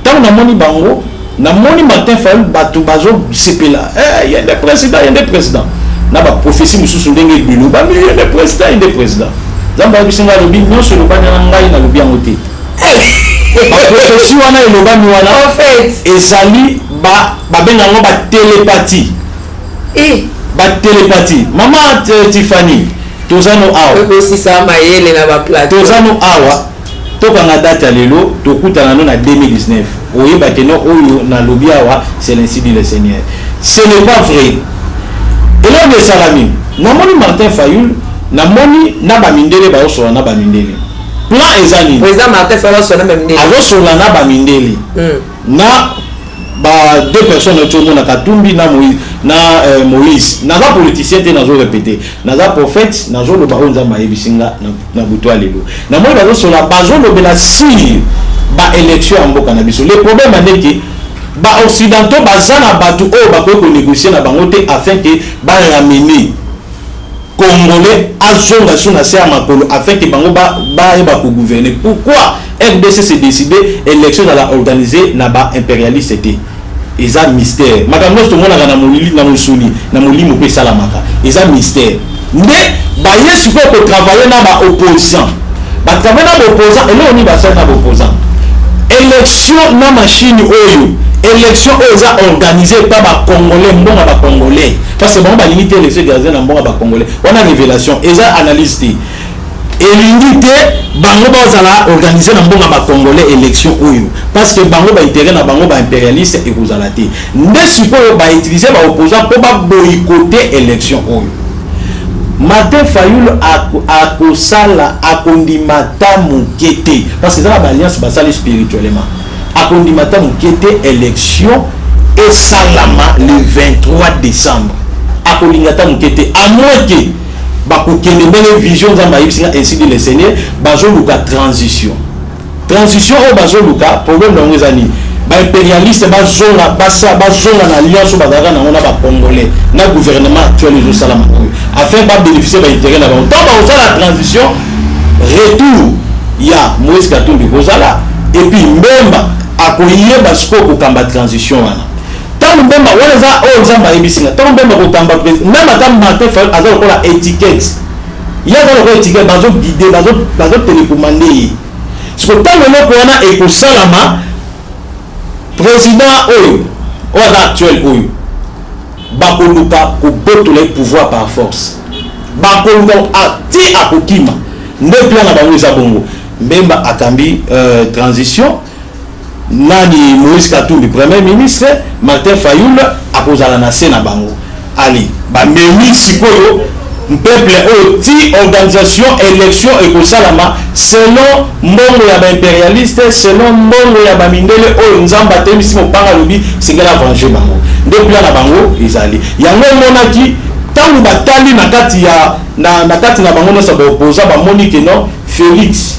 tant namoni bango namoni Martin Fayoul batu bazo sepela il y a des présidents na ba prophétie mususu ndenge bilo ba il y a des présidents zamba bisinga lobi nyonso lobanya na ngai na lobi yango te ba prophétie wana elobami wana
en fait
ezali ba benga ngo ba télépathie ba télépathie maman Tiffany tozano awa
aussi ça mayele na ba plateau
tozano awa tokanga date ya lelo tokutana no na 2019 oyeba ke no oyo na lobi awa c'est l'ainsi dit le Seigneur ce n'est pas vrai et là de salami namoni Martin Fayoul namoni na ba mindele ba osola na ba mindele plan ezali
président Martin Fayoul sona ba mindele
azosola na ba mindele na ba deux personnes autour na Katumbi na Moïse naza politicien te nazo répéter naza prophète nazo loba onza mayebisinga na buto alelo na moi bazo sola bazo lobela si ba élection en mboka na biso le problème andeki ba occidentaux bazana batu o ba ko négocier na bango te afin que ba ramener congolais azonga suna se makolo afin que bango ba ko gouverner pourquoi RDC s'est décidé élection dans la organisée na ba impérialiste te eza mystère makambo to mona na molili na musuni na molimo pe salamaka eza mystère mais ba yesu ko travailler na ba opposition ba travailler na ba opposant et là on y va faire na ba opposant élection na machine oyo élection eza organisée par ba congolais mbonga ba congolais parce que bon ba limiter élection gazé na mbonga ba congolais on a révélation eza analyse elingi te bango bazala organiser na mbonga ba congolais élection oyo parce que bango ba intérêt na bango ba impérialiste ekozala te nde sikoyo ba utiliser ba opposant pour ba boycotter élection oyo Martin Fayoul akosala akondimata mukete parce que ça ba alliance basali spirituellement akondimata mukete élection et salama le 23 décembre akolingata mukete à moins que bakokende bene vision za mayibisinga ainsi dit le Seigneur bazoluka transition o bazoluka problème na ngezani ba impérialiste bazonga na alliance bazaka na ngona ba congolais na gouvernement actuel zo salama afin ba bénéficier ba intérêt na ba tant ba osala transition retour ya Moïse Katumbi kozala et puis Mbemba akoyeba siko ko kamba transition wana tant Mbemba wana za o nzamba ebisinga tant Mbemba ko kamba même tant Martin Fayoul azalo ko la étiquette il y a dans le étiquette bazo guider bazo télécommander siko tant le ko wana e ko salama président oyo actuel oyo bakoluka ko botoler pouvoir par force bakongo ti akokima nde plan na bango eza bongo Mbemba akambi transition nani Moïse Katumbi premier ministre Martin Fayoul akozala na se na bango ali ba memi sikoyo peuple ti organisation élection ekosalama selon mbongo ya ba impérialiste selon mbongo ya ba mindele oyo nzamba temisi mopanga lobi singela venger bango nde plan na bango ezali yango monaki tangu batali na kati ya na kati na bango nyonso baoposa bamoni ke non Félix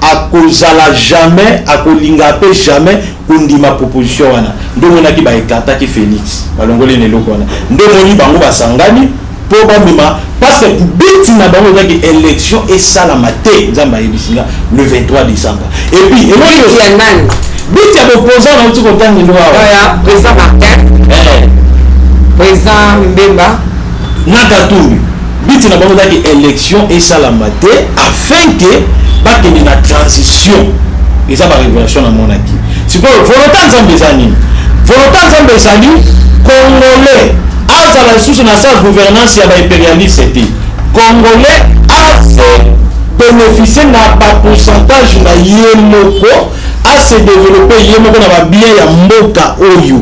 akozala jamais akolinga pe jamais kondima proposition wana ndo monaki baekataki Félix balongoli neloko wana ndo moni bango basangani po bamema parce que biti na bango ezaki élection esalama te nzamba yebisinga le 23 décembre et puis
biti ya nani
biti ya boposa na uti kotangi ndo awa
président Martin président Mbemba
na Katumbi biti na bango ezaki élection esalama te afin que bakende na transition eza ba révélation na monaki sikoyo volonté nzambe eza nini volonté nzambe ezali congolais azala lisusu na sa gouvernance ya baimpérialiste te congolais ase bénéficie na bapourcentage na ye moko ase développe ye moko na babien ya mboka oyo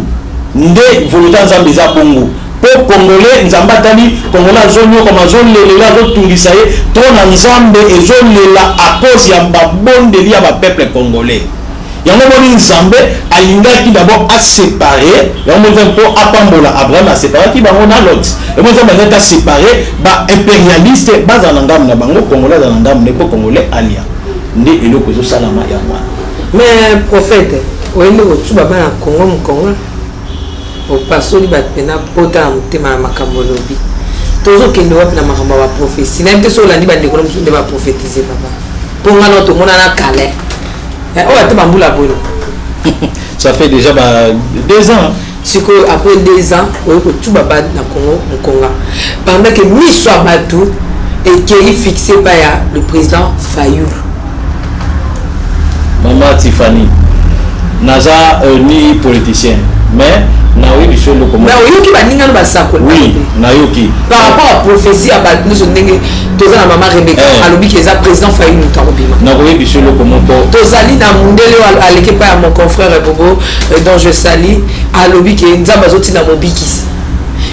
nde volonté nzambe eza bongo po congolais nzambe atali congolais azonyokoma azolelela azotungisa ye to na nzambe ezolela a cause ya babondeli ya bapeuple congolais yango moni nzambe alingaki d'abord aséparer yango moni mpo apambola Abraham aséparaki bango na Lot yango nzambe alingaki aséparer baimpérialiste bazala na ngamu na bango congolais azala na ngamu ne po congolais alia nde eloko ezosalama yango wana
mais prophète oyende kotuba bana Congo mokongo opasoli bato mpena pota na motema na makambo lobi tozokende wapi na makambo ya baprophétie nayebi te so olandi bandeko na mosusu nde baprophétise papa mpo ngana tomona na kale oyo ate bambula bono
ça fait déjà 2 ans
sikoyo après 2 ans oyo kotuba bana na Congo mokonga pendant que miso ya bato ekei fixe pa ya le président Fayoul
Maman Tiffany naza ni politicien mais naoyebi so eloko
mais oyoki baninga no basakoli
oui nayoki
par rapport à prophétie ya bato nyonso ndenge toza na mama Rebecca alobi ke eza président Fayoul moto akobima
nakoyebi so eloko moko
tozali na mundele oyo aleki pa ya mon confrère Bobo dont je sali alobi ke nzambe azotinda mobikisi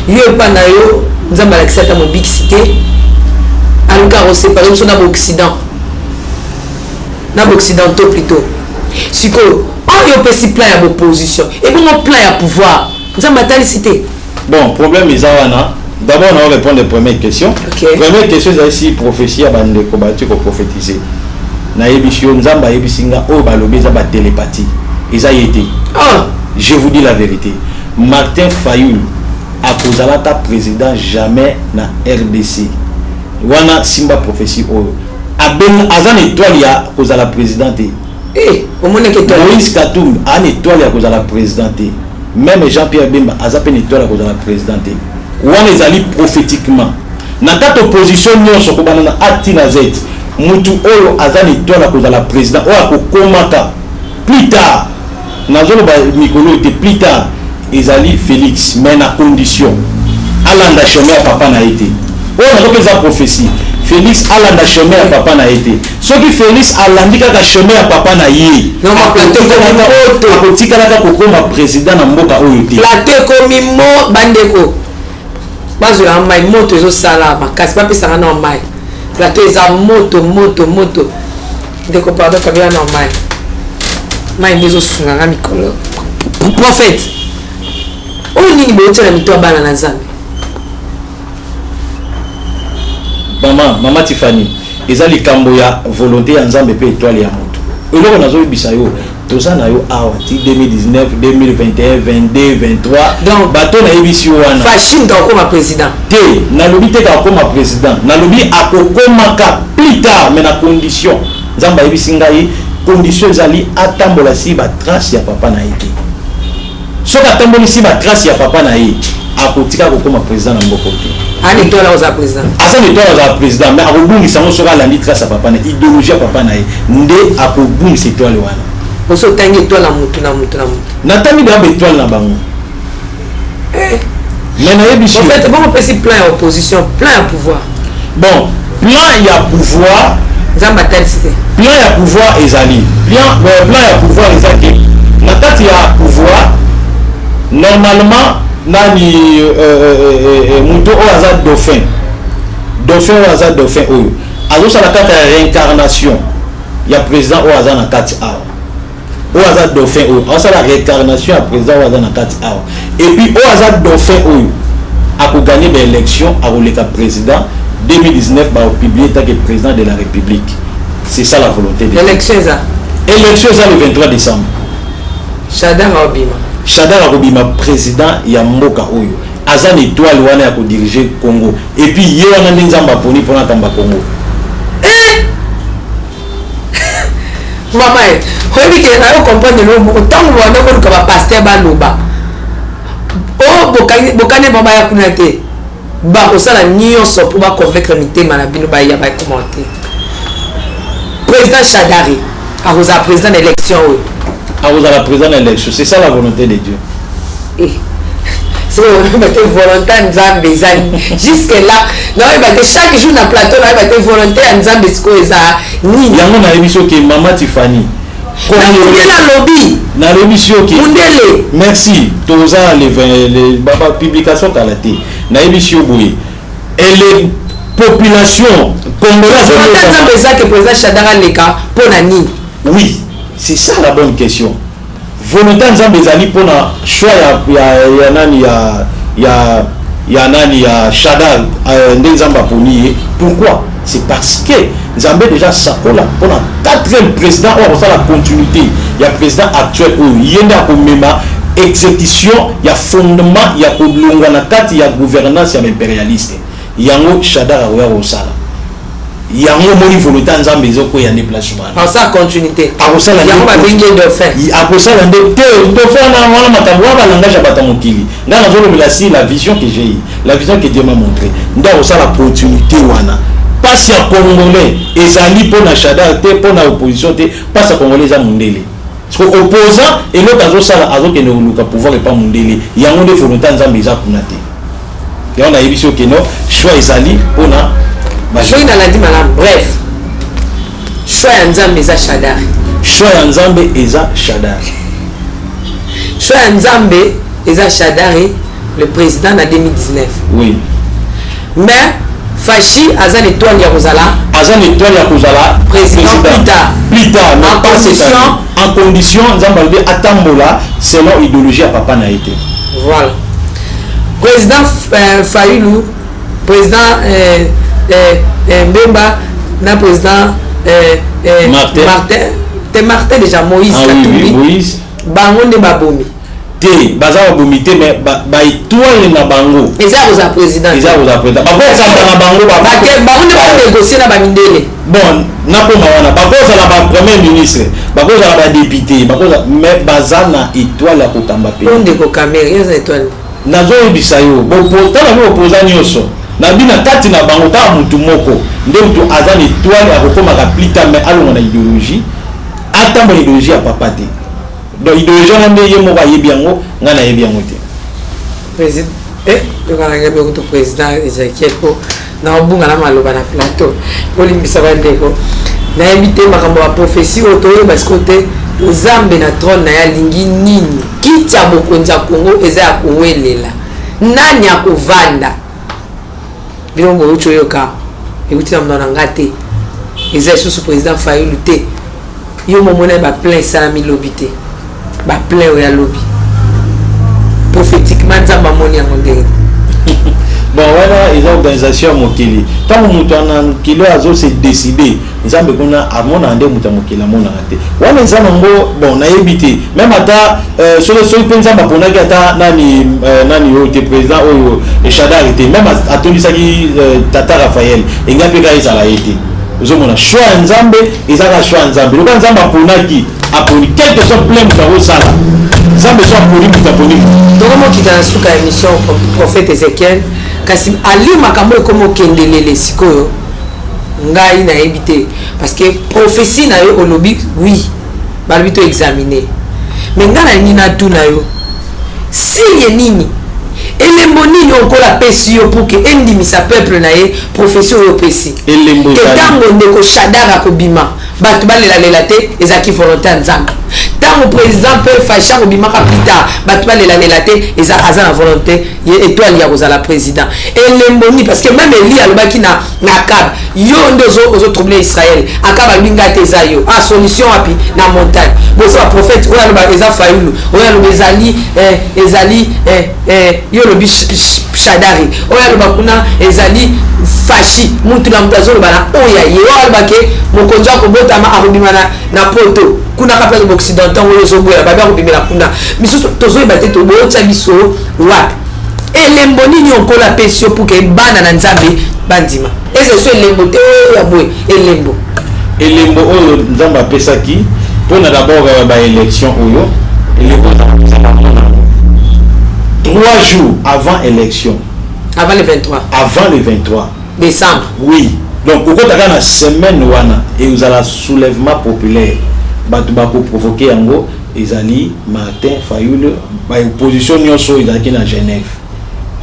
yo epa na yo nzambe alakisi ata mobikisi te aluki akosepare biso na baoccident na baoccidentaux plutôt sikoyo oyo opesi plan ya opposition ebongo plan ya pouvoir nzambe atalisi te
bon problème eza wana d'abord on va répondre à la première question première question c'est si prophétie ya bandeko bati koprophétiser nayebi yo nzambe ayebisi nga oyo balobi eza batélépathie eza ye te je vous dis la vérité Martin Fayoul akozala ta président jamais na RDC wana simba prophétie oyo aza na étoile ya kozala président te Moïse Katumbi a une étoile à cause de la présidente. Même Jean-Pierre Bemba a une étoile à cause de la présidente. Ou on les allie prophétiquement. Dans cette opposition, nous sommes à Tinazet. Moutou Olo a une étoile à cause de la présidente. Ou à Komaka. Plus tard, Mikolo était plus tard. Ils allaient Félix, mais à condition. Alanda chemin à papa n'a été. Ou on a une prophétie. Félix alanda chemin à papa na été. Ce qui Félix alandi kaka chemin à papa na yé. Non ma plateau comme akotika naka kokoma président na mboka oyo te.
Plateau comme mo bandeko. Bazo ya mai moto ezo sala makasi pa pesa na mai. Plateau eza moto. Ndeko pardon kabia na mai. Mai mezo sunga nga mikolo. Prophète. Oyo nini bote na mito bana na nzambe. Maman
Tiffany eza likambo ya volonté ya nzambe pe étoile ya moto eloko nazoyebisa yo toza na yo awa ti 2019 2021 22 23 donc bato nayebisi yo wana
Fachoum akokoma président
te nalobi te akokoma président nalobi akokomaka plus tard mais na condition nzambe ayebisi ngai condition ezali atambola si batrace ya papa na ye te soki atamboli si batrace ya papa na ye akotika kokoma président na mboka te
ani tola oza président
asa ni tola oza président mais akobungisa ngo soka alandi trace ya papa na idéologie ya papa na ye nde akobungisa étoile wana
oso tangi étoile na mutu
natangi ba étoile na bango mais nayebi
en fait bon opesi plan ya opposition plan ya pouvoir
bon plan il y a pouvoir plan ya pouvoir ezali plan ya pouvoir ezali na kati ya pouvoir normalement nani muto o aza dauphin o aza dauphin oyo azosala kati ya réincarnation ya président o aza na kati awa o aza dauphin oyo azosala réincarnation ya président o aza na kati awa et puis o aza dauphin oyo akoganye baélection akoleka président 2019 baopublie tanke président de la république. C'est ça la volonté de
l'élection
ça le 23 décembre. Chadar Obima président ya mboka oyo aza na étoile wana ya ko diriger Congo et puis ye wana nzamba poni pona tamba Congo.
Mama hobi ke na yo comprendre lo mo tango wana ko ka ba pasteur ba loba o bokane baba ya kuna te ba osala nyonso pour ba convaincre mitema na bino ba ya ba commenter. Président Chadari a président d'élection.
La président d'élection, c'est ça la volonté de Dieu.
C'est la volonté de Nzambe. Jusque là, chaque jour dans le plateau, il y a une volonté de Nzambe. Il y a une
émission qui est Maman Tiffany.
Na
l'émission qui merci. Tous les publications qualité. Na émission boui. Et les populations congolaises.
Que président Chadara Leka pour Nani.
Oui, c'est ça la bonne question. Volonté Nzambe ezali pour na choix ya nani ya Chadar Nzamba poni. Pourquoi? C'est parce que Nzambe déjà sakola pour na 4e président on va la continuité. Il y a président actuel où yenda ko mema exécution, il y a fondement, il y a kolonga na kati ya gouvernance ya impérialiste. Yango Chadar oya osala. Yango moni volonté Nzambe ezoko ya déplacement.
En sa continuité.
Akosala
yango ba bengi dauphin.
Akosala ndete dauphin na wana matambo ba langage bata mokili. Nga nazolobela si la vision que j'ai, la vision que Dieu m'a montré. Nda osala opportunité wana. Passe ya congolais ezali pona Chadar te pona opposition te passe ya congolais za mundele. Parce que opposant et l'autre azosala azokende oluka pouvoir et pas mundele. Yango de volonté Nzambe eza kuna te. Et on a émission que non choix ezali pona
choix na landi malam bref choix ya Nzambe eza Chadar
choix ya Nzambe eza Chadar
choix ya Nzambe eza Chadar le président na 2019
oui
mais Fachi azan étoile ya Kozala président
plus tard en condition Nzambe albi atambola selon idéologie à papa na été
voilà président Fayulu président Mbemba na président Martin déjà Moïse
Katumbi Moïse
bango nde babomi
te baza babomi te mais ba étoile na bango
eza oza président
bakoza na bango
bango nde ba négocier na bamindele
bon napoma wana bakoza na ba premier ministre bakoza na ba député bakoza mais baza na étoile ya kokamba pe
onde ko camera eza étoile
nazoyebisa yo bopotana mo opoza nyonso na bina kati na bango ta mutu moko nde mutu aza na étoile akokoma ka plita mais alonga na idéologie atamba idéologie ya papa te donc idéologie na nde ye moko ayebi yango nga na yebi yango te
président yokana ngebi okutu président Ezekiel po na obunga na maloba na plateau olimbisa bandeko nayebi te makambo ya prophétie oyo toyeba siko te Nzambe na trône na ya lingi nini kiti ya bokonzi ya Congo eza ya kowelela nani akovanda bilongo oyo toyoka ekuti na mona nga te eza lisusu président Fayulu te yo momona baplein esalami lobi te baplein oyo ya lobi prophétiquement Nzambe amoni yango ndenge
bon wana eza organisation ya mokili ntango moto ana mokili oyo azose décide Nzambe kuna amona nde moto ya mokili amonaka te wana eza nango bon nayebi te même ata soki mpe Nzambe aponaki ata nani oyo te président oyo Chadar te même atondisaki tata Raphaël enga mpe kaka ezala ye te ozomona choix ya Nzambe ezaka choix ya Nzambe loka Nzambe aponaki aponi quelque soit plein moto akosala Nzambe so aponi moto aponi
tokomokita na suka ya émission prophète Ezekiel kasi ali makambo ekomi okendelele sikoyo ngai nayebi te parce que prophétie na yo olobi oui balobi to examiner mais ngai nalingi natuna yo signe nini elembo nini okola pesi yo pour que endimisa peuple na ye profession yo pesi
elembo
ke tango ndeko Shadara kobima bato balela te ezaki volonté ya Nzambe tango président Paul Facha kobimaka plus tard bato balela te aza na volonté ye étoile ya kozala président elembo nini parce que même Eli alobaki na Akab yo nde ozo troubler Israël Akab alobinga te eza yo solution wapi na montagne bozo ba prophète oyo aloba eza Fayulu oyo aloba ezali yo lobi Shadari oyo aloba kuna ezali Fashi mutu na mutu azoloba na oya ye oyo alobake mokonzi akobotama akobima na poto kuna ka place occidental oyo ozoboya babi akobimela kuna misusu tozoyeba te tobotya biso wapi elembo nini okola pesi yo pour que bana na Nzambe bandima eze so elembo te ya boye
elembo oyo Nzambe apesaki mpona d'abord ba élection oyo elembo 3 jours avant élection
avant le 23 décembre
oui donc okotaka na semaine wana et vous allez soulèvement populaire bato bako provoquer yango ezali Martin Fayulu ba opposition nyonso ezalaki na Genève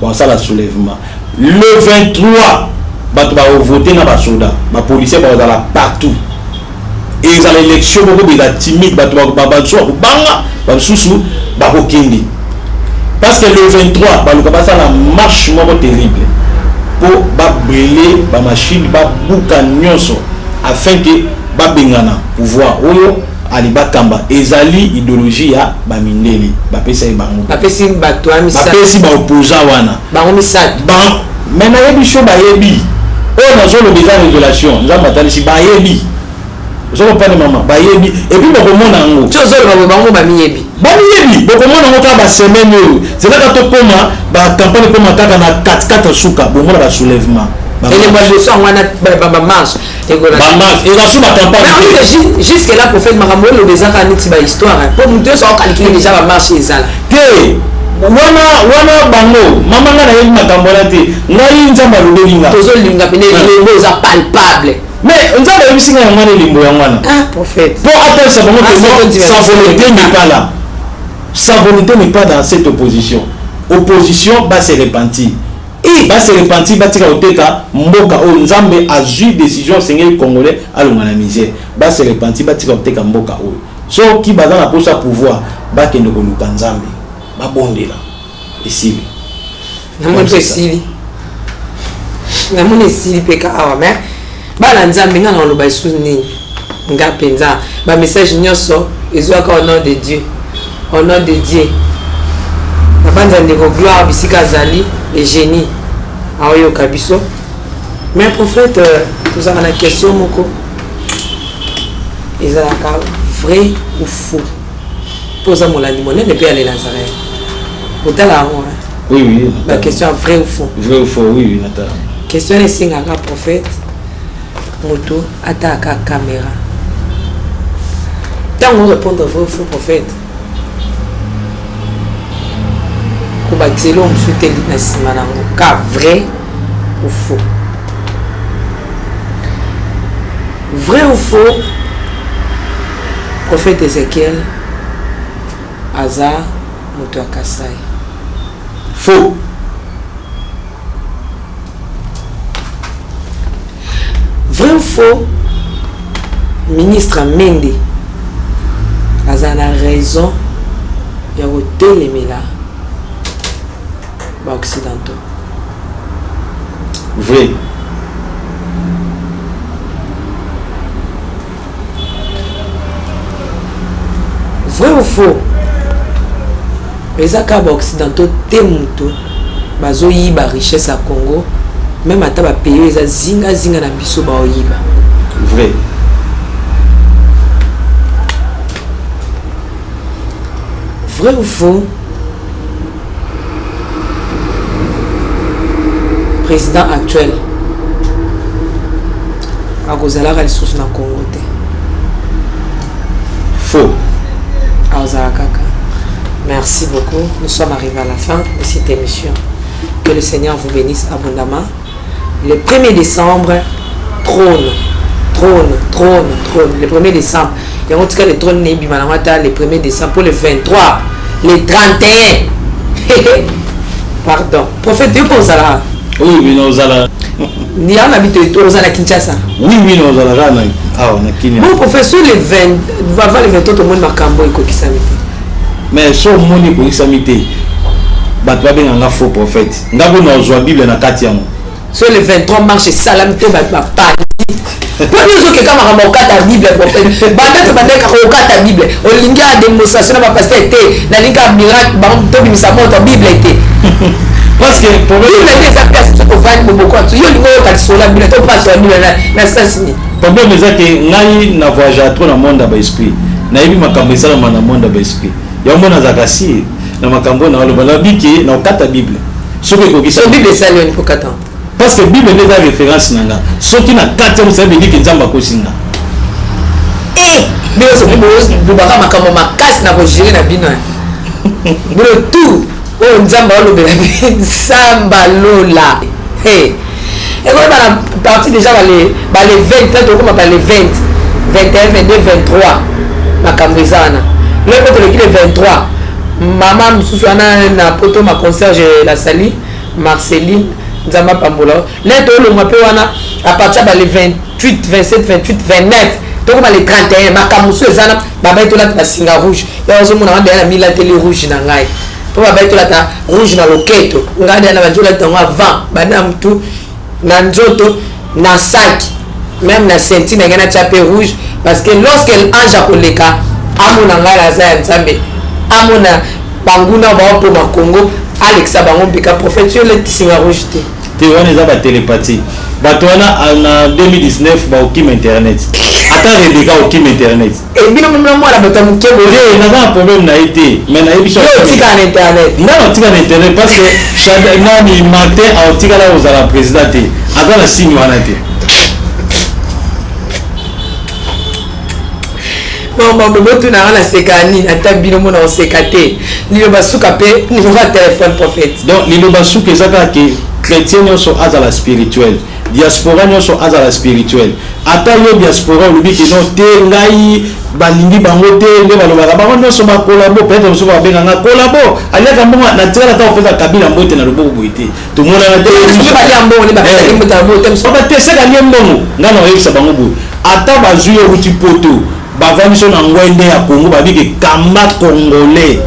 bon ça la soulèvement le 23 bato ba voter na ba soda ba policier ba dans partout et ils ont l'élection beaucoup de timide bato ba so ko banga ba susu ba ko kindi parce que le 23 ba luka ça la marche moko terrible pour ba brûler ba machine ba buka nyonso afin que ba bengana pouvoir oyo ali bakamba ezali idéologie ya ba mindeli ba pesa bango
ba pesi bato amisa
ba pesi ba opposant wana
bango misat
ba mais na yebi sho ba yebi o na zolo déjà révélation nza matali si ba yebi zo pas de maman ba yebi et puis ba komona ngo
to zolo ba bango ba miyebi
ba komona ngo ka ba semaine yo c'est là que to koma ba campagne koma kaka na 4 suka bo mona ba soulèvement
et les leçons wana ba marche
et la sous la campagne
jusque là prophète Makambo le bezaka niti ba histoire pour nous deux ça calculer déjà ba marche ezala
que wana bango mama nga na yebi makambo na te ngai Nzamba lobelinga
tozolinga pene limbo za palpable
mais Nzamba yebisinga ya mwana limbo ya mwana
prophète
pour attendre ça bango que sa volonté n'est pas là sa volonté n'est pas dans cette opposition va se repentir et va se repentir va tika oteka mboka o Nzambe a eu décision seigneur congolais alonga na misère va se repentir va tika oteka mboka o so ki baza na posa pouvoir ba kende ko luka Nzambe ba bondela esili
na mone esili peka awa mais bala Nzambe nga na loba isu nini nga penza ba message nyonso ezwaka au nom de Dieu na banza ndeko gloire bisika zali les génies aoyo kabiso mais prophète tozaka na question moko ezalaka vrai ou faux posa molandi monene pe ale Nazareth otala yango
oui
la question vrai ou faux
oui natala
question esingaka prophète moto ataka caméra tant on répondre vrai ou faux prophète kobatelo msuteli na sima nango ka vrai ou faux prophète Ézéchiel aza moto akasai
faux
vrai ou faux ministre Mende aza na raison ya kotelemela ba occidentaux
vrai
ou faux ezaka ba occidentaux te muto bazoyiba richesse ya Congo même ata ba pays eza zinga na biso ba oyiba
vrai
ou faux président actuel akozalaka lisusu na Congo te
faux
akozala kaka. Merci beaucoup, nous sommes arrivés à la fin de cette émission. Que le Seigneur vous bénisse abondamment. Le 1er décembre, trône. Le 1er décembre. Et en tout cas, le trône n'est pas le 1er décembre. Pour le 23, le 31. Pardon. Prophète, tu es pour ça?
Oui, mais nous allons.
Ni on habite aux à Kinshasa.
Oui, nous allons là. Ah, on a Kenya.
Bon, professeur, les 20, va voir les 20 autres, tout le monde m'a cambo et qui s'amite.
Mais sur le monde qui s'amite, bah tu vas bien un faux prophète. Nous avons la Bible dans Katiamo.
Sur les 23 marches, salamité, bah tu vas pas. Pour nous autres, quand on a ta Bible, prophète, bah tu vas dire ta Bible. On linga démonstration, on va passer été, la linga miracle, bah on peut dire ça monte ta Bible été. Parce que pour moi, les affaires sont au fan beaucoup. Il y a une autre sur la Bible, tu passes sur la Bible, la sensini.
Le problème est que ngai na voyage trop dans le monde d'esprit. Na yebi makambo ça dans le monde d'esprit. Ya mona zakasi na makambo na loba biki na okata Bible. Soki ko kisa
Bible ça le faut kata.
Parce que Bible est la référence nanga. Soki na kata vous savez dire que nzamba ko singa.
Mais ce que baka makambo makasi na ko gérer na bino. Mais tout oh nzamba lobe samba lola. Hey. Et quand on a parti déjà les 20, peut-être comment les 20, 21, 22, 23, ma cambrezana. Le côté le 23, maman Moussouana na poto ma concierge la Sali, Marceline, Nzamba Pambola. Là tout le mois à partir les 28, 27, 28, 29, tout comme les 31, ma camoussou zana, baba tout là ta singa rouge. Il y a aussi mon amant derrière la télé rouge na ngai. Pour baba tout là ta rouge na loketo. Ngade na banjo là tango avant, banam tout. Na nzoto na sac même na ceinture na ngana chapé rouge parce que lorsqu'elle anja koleka amona ngala za ya nzambe amona banguna ba po makongo Alexa bango bika prophète le singa rouge te
wana za ba télépathie bato wana na 2019 ba okim internet ata rebeka okim internet
et bino mona mwana bato mukebo
na ba problème na été mais na ebiso
tika na internet
non tika na internet parce que chaque nani matin a tika la aux la présidente ata na signe wana te
non maman botu na la sekani ata bino mona o sekate ni ba suka pe ni va téléphone prophète
donc ni ba suka ezaka ke chrétien nyonso aza la spirituel diaspora nyonso aza la spirituel ata yo diaspora olobi ke non te ngai balingi bango te nde balobaka bango nyonso bakolabo peut-être mosuku babenganga kolabo aliaka mbongo na tikala ta opesa kabila mbote na loboko boye te tomonana batesaka lie mbongo ngai na oyebisa bango boye ata bazwi euti poto bavandi so na ngwende ya Congo babike kamba congolais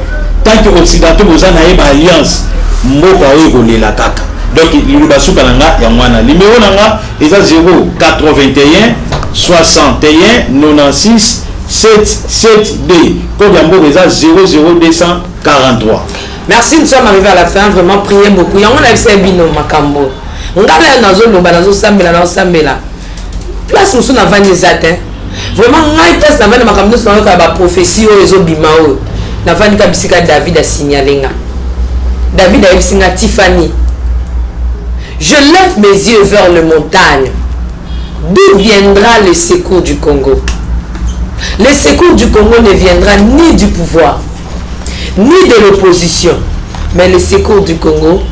tant que occidentaux boza na ye ba alliance mboka oyo ekolela kaka donc liloba suka na nga ya mwana numéro na nga eza 081 61 96 772 code ya mboka eza 00243.
Merci, nous sommes arrivés à la fin, vraiment priez beaucoup. Il y a un accès bino makambo. Ngala nazo loba nazo sambela. Place nous na vandi zatin. Vraiment ngai place na vandi makambo na ka ba prophétie o ezo bimao. Na vandi ka bisika David a signalenga. David a singa Tiffany. Je lève mes yeux vers les montagnes. D'où viendra le secours du Congo? Le secours du Congo ne viendra ni du pouvoir, ni de l'opposition, mais le secours du Congo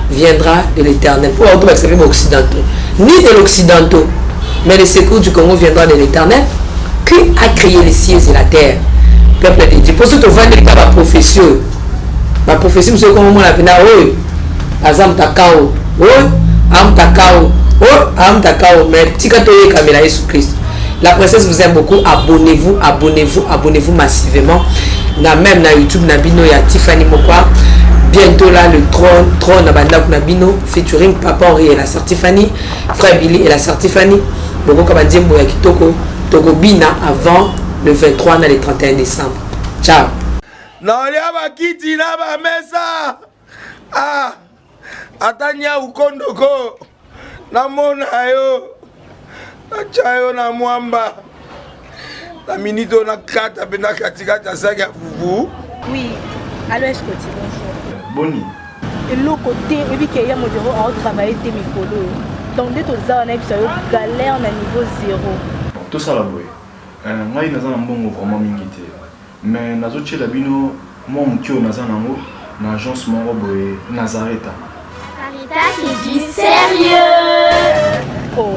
viendra de l'Éternel. Pour observer occidentaux, ni de l'occidentaux, mais le secours du Congo viendra de l'Éternel, qui a créé les cieux et la terre. Peuple de Dieu. Pour ce que tu vois la prophétie, ma prophétie, monsieur, comme on l'appelle, oui, Azam Takao. Oh, am takao, mais tikatoye kamela Jésus Christ. La princesse vous aime beaucoup. Abonnez-vous massivement. Même na YouTube Nabino ya Tiffany Mokwa. Bientôt là le trône Nabanda Nabino featuring Papa Henri et la sœur Tiffany, frère Billy et la sœur Tiffany. Boko Kabadjembo ya Kitoko Tokobina avant le 23 na le 31 décembre. Ciao.
Naolia bakiti na ba mesa. Ah. Atanya ukondoko namona yo achayo na mwamba na minito na kata bena katikata saki ya fufu.
Oui, allô Escoti, bonjour.
Boni.
Et l'autre côté, et puis qu'il y a mon bureau à travailler tes micros. Donc dès que tu as un galère na niveau 0.
Tout ça là boy. Ngai naza na mbongo vraiment mingi te. Mais nazo tchela bino moi mukio naza nango na agence moko boy Nazareta.
C'est du sérieux.
Oh.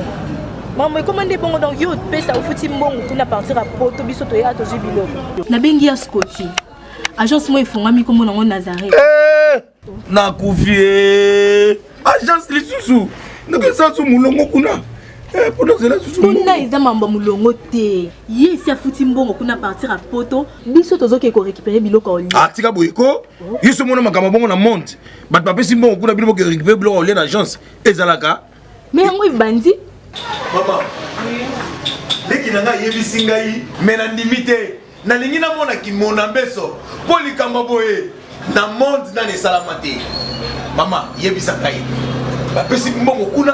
Maman, comment on dit bon donc yo pesa ufuti mbongo kuna partir à poto biso to ya to jibilo.
Na bengi ya Scotty. Agence moi ifungami comme on Nazareth.
nakufi agence lisusu nakesa su mulongo kuna
kuna eza mambo mulongo te ye si afuti mbongo kuna partir à poto biso tozoke ko récupérer biloko oli
tika boyeko yeso mona makama bongo na monte bat bapesi mbongo kuna biloko ko récupérer biloko oli na agence ezalaka
mais yango ibandi
mama leki nanga yebisi ngai mais na ndimite na lingi na mona kimona mbeso po likamba boye na monde na esalama te mama yebisa ngai bapesi mbongo kuna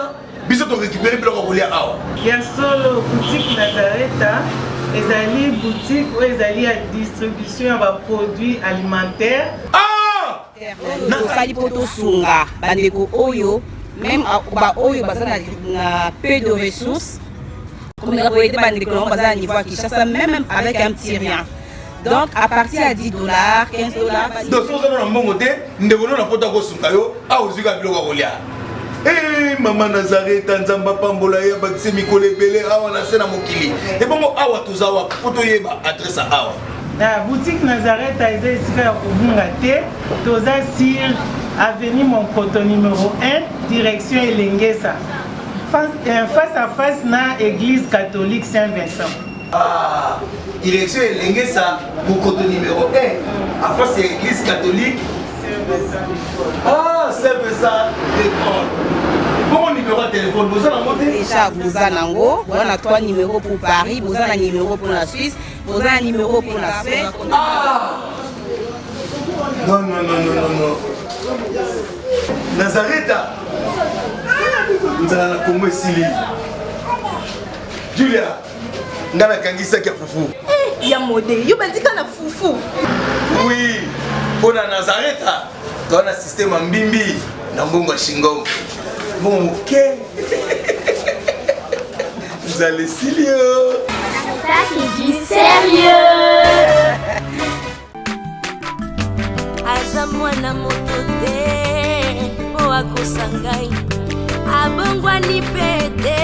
biso to récupérer biloko kolia awa
ya solo boutique Nazareta ezali boutique ou ezali ya distribution ya ba produits alimentaires
tosali po tosunga bandeko oyo même ba oyo baza na peu de ressources comme on a été bandeko on baza na niveau à Kinshasa même avec un petit rien. Donc à partir à $10, $15.
Donc si on a un bon côté, nous devons nous apporter au sungayo, à uzika biloko kolia. Eh maman Nazareta nzamba pambola ya bakise mikole belé awa na sena mokili. Et bon awa tozawa poto yeba adresse awa.
La boutique Nazareta eza esika ya kobunga te, toza sur avenue Monkoto numéro 1, direction Elengesa. Face à face na église catholique Saint-Vincent.
Ah, direction Elengesa, Monkoto numéro 1, à face de l'église catholique Saint-Vincent. Ah, Saint-Vincent d'école. Bon numéro de téléphone, vous avez monté
déjà, vous avez on a 3 numéros pour Paris, vous avez un numéro pour la Suisse, vous avez un numéro pour la Suède.
Ah non, non, non, non, non, non. Nazareta, nous allons la Congo Sili. Julia, nous allons la Kangisa qui a foufou.
Il y a modé, il y a un foufou.
Oui, pour la Nazareta, dans un système en bimbi, dans un bon chingong. Bon, ok. Vous allez Silio.
Ça, c'est du sérieux.
Azamwana motote, boa kosangai. Abongwa ni pete,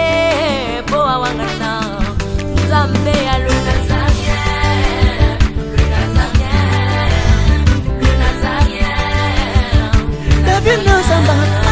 boa wangata. Zambe ya le Nazarien, le Nazarien, le Nazarien. David Nozamba.